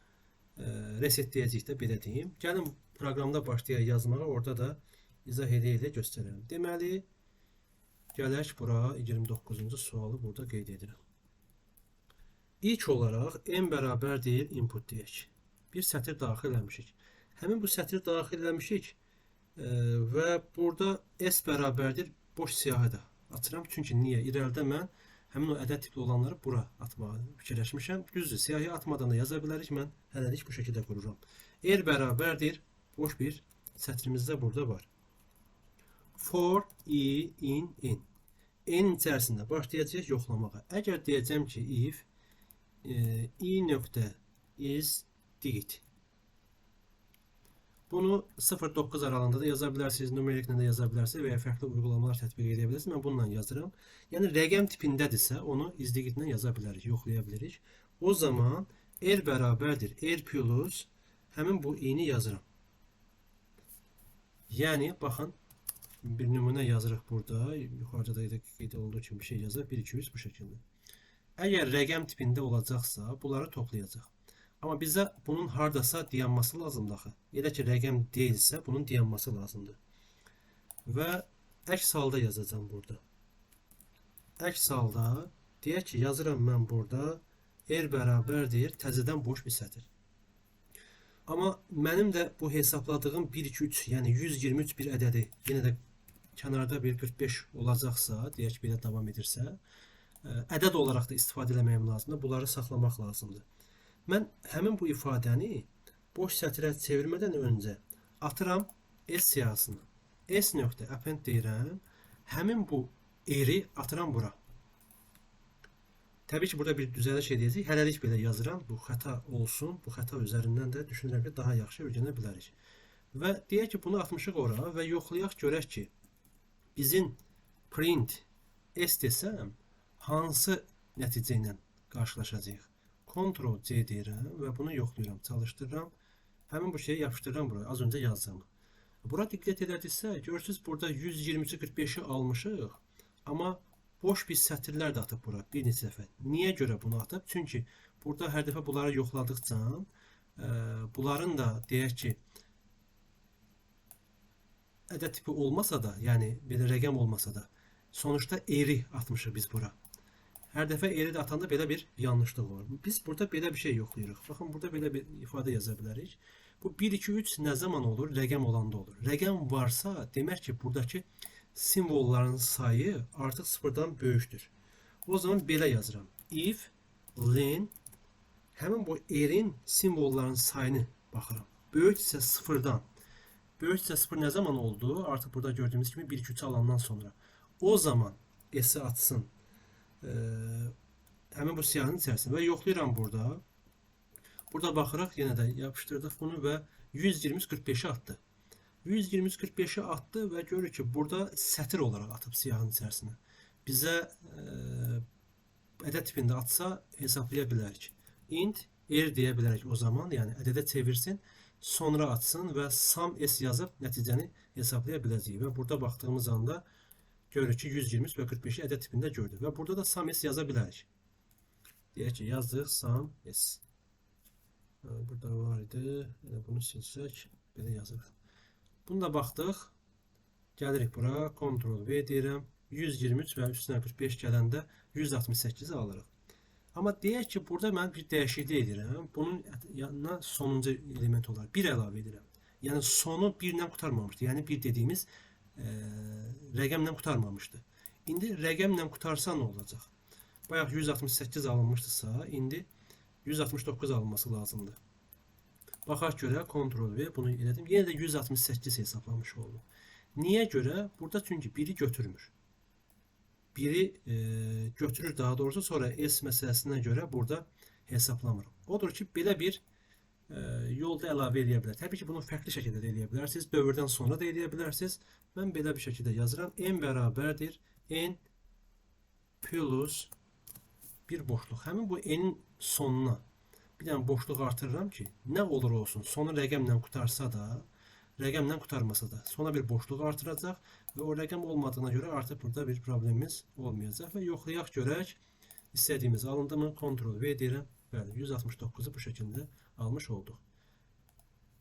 resetləyəcəyik də, belə deyim. Gəlin, proqramda başlayaq yazmağa, orada da izah edə göstərərəm. Deməli, gələk bura 29-cu sualı burada qeyd edirəm. İlk olaraq n bərabərdir input deyək. Bir sətir daxil eləmişik. Həmin bu sətri daxil eləmişik və burada s bərabərdir boş siyahı da açıram. Çünki niyə? İrəlidə mən həmin o ədəd tipli olanları bura atmağı fikirləşmişəm. Düzdür, siyahı atmadan da yaza bilərik. Mən hələlik bu şəkildə qururam. R bərabərdir boş bir sətrimiz də burada var. For I in n. n içərisində başlayacağıq yoxlamağa. Əgər deyəcəm ki, if i nöqtə is digit. Bunu 0-9 aralığında da yaza bilərsiniz, numeriklə də yaza bilərsiniz və ya fərqli uygulamalar tətbiq edə bilərsiniz. Mən bununla yazıram. Yəni rəqəm tipindədirsə, onu is digitlə yaza bilərik, yoxlaya bilərik. O zaman r bərabərdir r plus həmin bu i-ni yazıram. Yəni baxın, bir nümunə yazırıq burada. Yuxarıda da qeyd olduğu kimi bir şey yazır. 1 2 3 bu şəkildə. Əgər rəqəm tipində olacaqsa, bunları toplayacaq. Amma bizə bunun hardasa dayanması lazımdır axı. Elə ki rəqəm deyilsə, bunun dayanması lazımdır. Və əks halda yazacağam burada. Əks halda deyək ki, yazıram mən burada r bərabərdir təzədən boş bir sətir. Amma mənim də bu hesabladığım 1 2 3, yəni 123 bir ədədi yenə də kənarda bir 45 olacaqsa, deyək ki, belə davam edirsə, ədəd olaraq da istifadə etməyim lazımdır. Bunları saxlamaq lazımdır. Mən həmin bu ifadəni boş sətirə çevirmədən öncə atıram S siyahısına. S nöqtə append deyirəm. Həmin bu r-i atıram bura. Təbii ki, burada bir düzəliş edəcək. Hələlik belə yazıram. Bu xəta olsun. Bu xəta üzərindən də düşünürəm ki, daha yaxşı öyrənə bilərik. Və deyək ki, bunu atmışıq ora və yoxlayaq görək ki, bizim print S desəm, hansı nəticə ilə qarşılaşacağıq? Ctrl C deyirəm və bunu yoxlayıram, çalışdırıram. Həmin bu şeyi yapışdırıram buraya. Az öncə yazdım. Bura diqqət edədiksə, görürsünüz burada 123-45-i almışıq. Amma boş bir sətirlər də atıb bura bir neçə dəfə. Niyə görə bunu atıb? Çünki burada hər dəfə bunları yoxladıqca bunların da deyək ki ədəd tipi olmasa da, yəni belə rəqəm olmasa da, sonuçta r-i atmışıq biz bura. Hər dəfə r-i də atanda belə bir yanlışlıq var. Biz burada belə bir şey yoxlayırıq. Baxın, burada belə bir ifadə yaza bilərik. Bu 1, 2, 3 nə zaman olur? Rəqəm olanda olur. Rəqəm varsa, demək ki, buradakı simvolların sayı artıq sıfırdan böyükdür. O zaman belə yazıram. If len həmin bu r-in simvolların sayını baxıram. Böyüksə sıfırdan. Böyüksə sıfır nə zaman oldu? Artıq burada gördüyümüz kimi 1, 2, 3 alandan sonra. O zaman s-i atsın. Həmin bu siyahının içərisində və yoxlayıram burada. Burada baxırıq, yenə də yapışdırdıq bunu və 120-45-i atdı. 120-45-i atdı və görürük ki, burada sətir olaraq atıb siyahının içərisinə. Bizə ədəd tipində atsa hesablaya bilərik. Int r deyə bilərik o zaman, yəni ədədə çevirsin, sonra atsın və sum s yazıb nəticəni hesablaya biləcəyik. Və burada baxdığımız anda görürük ki, 120 və 45-i ədəd tipində gördük. Və burada da sum s yaza bilərik. Deyək ki, yazdıq sum s. Burada var idi. Bunu silsək, belə yazırıq. Bunu da baxdıq. Gəlirik bura, Ctrl V deyirəm. 123 və üstünə 45 gələndə 168-i alırıq. Amma deyək ki, burada mən bir dəyişiklik edirəm. Bunun yanına sonuncu element olaraq 1 əlavə edirəm. Yəni sonu 1-lə qurtarmamışdı. Yəni 1 dediyimiz rəqəmlə qurtarmamışdı. İndi rəqəmlə qurtarsa nə olacaq? Bayaq 168 alınmışdısa, indi 169 alınması lazımdır. Baxaq görə, Ctrl V bunu elədim. Yenə də 168 hesaplamış oldum. Niyə görə? Burada çünki 1-i götürmür. 1-i götürür daha doğrusu, sonra S məsələsinə görə burada hesaplamırım. Odur ki, belə bir yolda əlavə edə bilər. Təbii ki, bunu fərqli şəkildə də edə bilərsiniz. Dövrdən sonra da edə bilərsiniz. Mən belə bir şəkildə yazıram. N bərabərdir. N plus bir boşluq. Həmin bu N'in sonuna bir dənə boşluq artırıram ki, nə olur olsun, sonu rəqəmlə qurtarsa da, rəqəmlə qurtarmasa da, sona bir boşluq artıracaq və o rəqəm olmadığına görə artıq burada bir problemimiz olmayacaq və yoxlayaq görək, istədiyimiz alındı mı? Ctrl V deyirəm. Bəli, 169-u bu şəkildə almış olduq.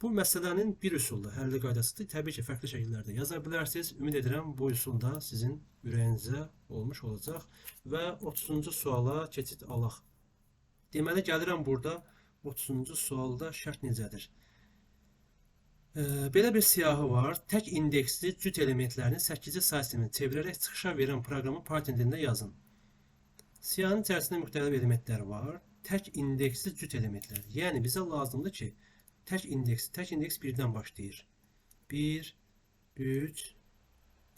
Bu məsələnin bir üsulda həlli qaydasıdır. Təbii ki, fərqli şəkillərdə yaza bilərsiniz. Ümid edirəm bu üsulda sizin ürəyinizə olmuş olacaq və 30-cu suala keçid alaq. Deməli, gəlirəm burada 30-cu sualda şərt necədir? Belə bir siyahı var. Tək indeksli cüt elementlərini 8-ci say sisteminə çevirərək çıxışa verən proqramı Python dilində yazın. Siyahının içərisində müxtəlif elementlər var. Tək indeksli cüt elementlər. Yəni bizə lazımdır ki, tək indeks 1-dən başlayır. 1, 3,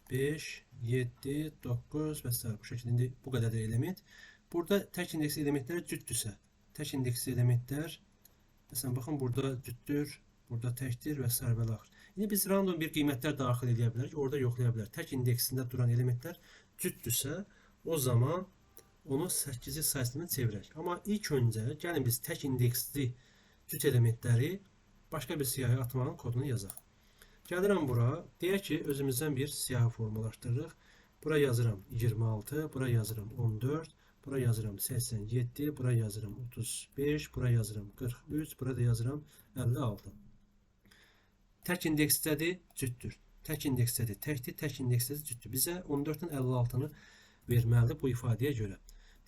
5, 7, 9 və s. Bu şəkildə indi bu qədər də element. Burada tək indeksli elementlər cütdürsə, tək indeksli elementlər, məsələn, baxın, burada cütdür, burada təkdir və s. və axır. İndi biz random bir qiymətlər daxil edə bilərik, orada yoxlaya bilərik. Tək indeksində duran elementlər cütdürsə, o zaman onu 8-ci sayısına çevirək. Amma ilk öncə gəlin biz tək indeksli cüt elementləri başqa bir siyahıya atmağın kodunu yazaq. Gəlirəm bura, deyək ki, özümüzdən bir siyahı formalaşdırırıq. Bura yazıram 26, bura yazıram 14, bura yazıram 87, bura yazıram 35, bura yazıram 43, burada yazıram 56. Tək indeksdədir, cütdür. Tək indeksdədir, təkdir, tək indeksdədir, cütdür. Bizə 14-ün 56-nı verməlidir bu ifadəyə görə.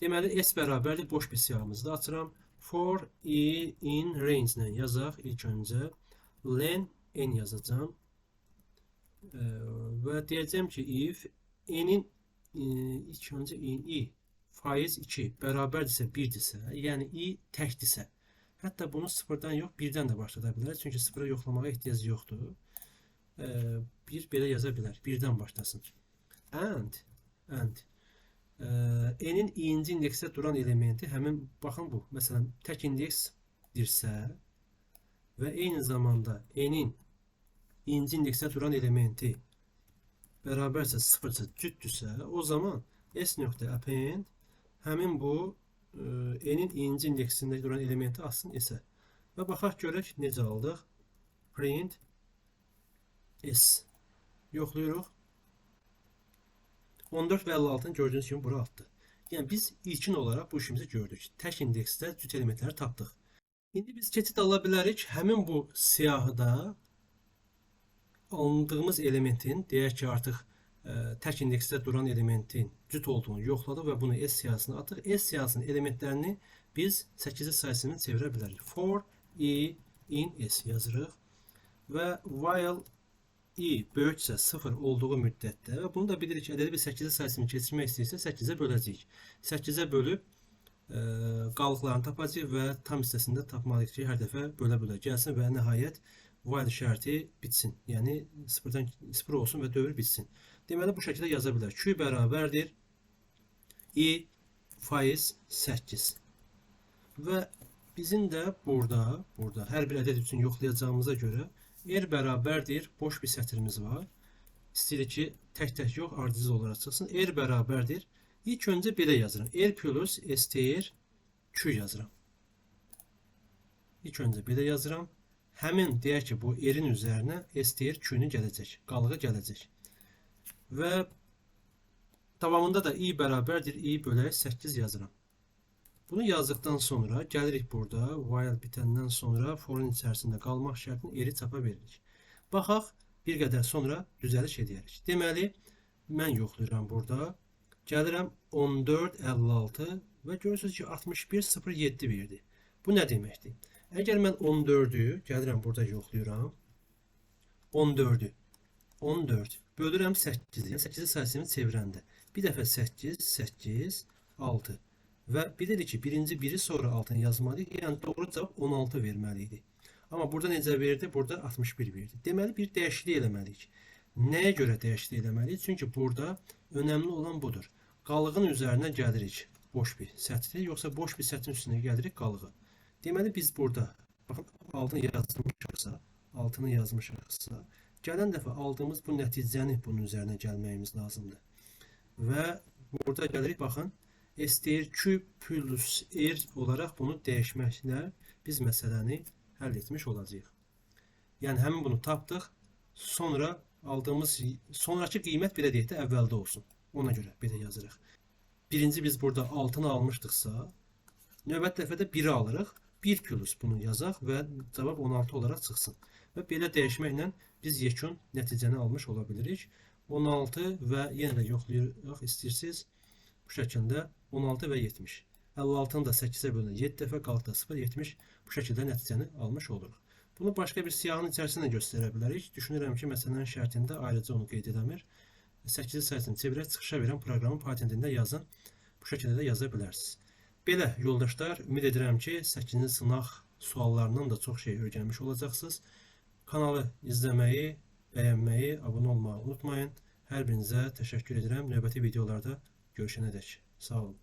Deməli, S bərabərdir, boş bir siyahımızda açıram. For I in range ilə yazaq ilk öncə. Len N yazacağım. Və deyəcəm ki, if N'in ilk öncə I faiz 2 bərabərdirsə 1-dirsə, yəni I təkdirsə, hətta bunu 0-dan yox, 1-dən də başlada bilərik. Çünki 0-a yoxlamağa ehtiyac yoxdur. Bir belə yaza bilər, 1-dən başlasın. And N'in i-ci indeksdə duran elementi həmin, baxın bu, məsələn, tək indeksdirsə və eyni zamanda N'in i-ci indeksdə duran elementi bərabərsə 0-sa, cütdürsə, o zaman S.append həmin bu N'in i-ci indeksində duran elementi alsın S-ə. Və baxaq görək necə aldıq. Print S. Yoxlayırıq. 14 və 56-ını gördüyünüz kimi bura atdı. Yəni biz ilkin olaraq bu işimizi gördük. Tək indeksdə cüt elementləri tapdıq. İndi biz keçid ala bilərik. Həmin bu siyahıda alındığımız elementin, deyək ki, artıq tək indeksdə duran elementin cüt olduğunu yoxladıq və bunu S siyahısına atdıq. S siyahısının elementlərini biz 8-ci sayısını çevirə bilərik. For I in S yazırıq və while I böyüksə 0 olduğu müddətdə və bunu da bilirik ki, ədədi bir 8-ci sayısını keçirmək istəyirsə 8-ə böləcəyik. 8-ə bölüb qalıqlarını tapacağıq və tam hissəsində tapmalıyıq ki, hər dəfə bölə gəlsin və nəhayət while şərti bitsin. Yəni 0 olsun və dövr bitsin. Deməli bu şəkildə yaza bilərik. Q bərabərdir I faiz 8. Və bizim də burada hər bir ədəd üçün yoxlayacağımıza görə R bərabərdir, boş bir sətrimiz var. İstəyirik ki, tək-tək yox, ardıcıl olaraq çıxsın. R bərabərdir. İlk öncə belə yazıram. R plus STR Q yazıram. İlk öncə belə yazıram. Həmin deyək ki, bu R-in üzərinə STR Q-nü gələcək, qalığı gələcək. Və davamında da I bərabərdir, I bölək 8 yazıram. Bunu yazdıktan sonra gəlirik burada, while bitəndən sonra forun içərisində qalmaq şərtini eri çapa veririk. Baxaq, bir qədər sonra düzəliş edərik. Deməli, mən yoxlayıram burada. Gəlirəm 14, 56 və görürsünüz ki, 61, 0, 7 verdi. Bu nə deməkdir? Əgər mən 14-ü gəlirəm burada yoxlayıram. 14-ü 14 bölürəm 8-i, 8-ci sayısını çevirəndə. Bir dəfə 8, 8, 6. Və bilirik ki, birinci biri sonra altını yazmalıyıq. Yəni doğru cavab 16 verməliydik. Amma burada necə verdi? Burada 61 verdi. Deməli bir dəyişiklik eləməliyik. Nəyə görə dəyişiklik eləməliyik? Çünki burada önəmli olan budur. Qalığın üzərinə gəlirik boş bir sətri, yoxsa boş bir sətrin üstünə gəlirik qalığı. Deməli biz burada baxın altını yazmışıqsa, gələn dəfə aldığımız bu nəticəni bunun üzərinə gəlməyimiz lazımdır. Və burada gəlirik baxın. STR Q plus R olaraq bunu dəyişməklə biz məsələni həll etmiş olacağıq. Yəni həmin bunu tapdıq. Sonra aldığımız sonrakı qiymət belə deyək də əvvəldə olsun. Ona görə belə yazırıq. Birinci biz burada 6-nı almışdıqsa, növbəti dəfədə 1-i alırıq. 1 plus bunu yazaq və cavab 16 olaraq çıxsın. Və belə dəyişməklə biz yekun nəticəni almış ola bilirik. 16 və yenə də yoxlayırıq istəyirsiniz. Bu şəkildə 16 və 70. 56-nı da 8-ə bölünür. 7 dəfə qalıqda 0, 70. Bu şəkildə nəticəni almış oluruq. Bunu başqa bir siyahının içərisində göstərə bilərik. Düşünürəm ki, məsələn şərtində ayrıca onu qeyd edəmir. 8-ci sayısını çevirək, çıxışa verən proqramın patentində yazın. Bu şəkildə də yaza bilərsiniz. Belə yoldaşlar, ümid edirəm ki, 8-ci sınaq suallarından da çox şey öyrənmiş olacaqsınız. Kanalı izləməyi, bəyənməyi, abunə olmağı unutmayın. Hər birinizə təşəkkür edirəm. Növbəti videolarda görüşənədək. Sağ olun.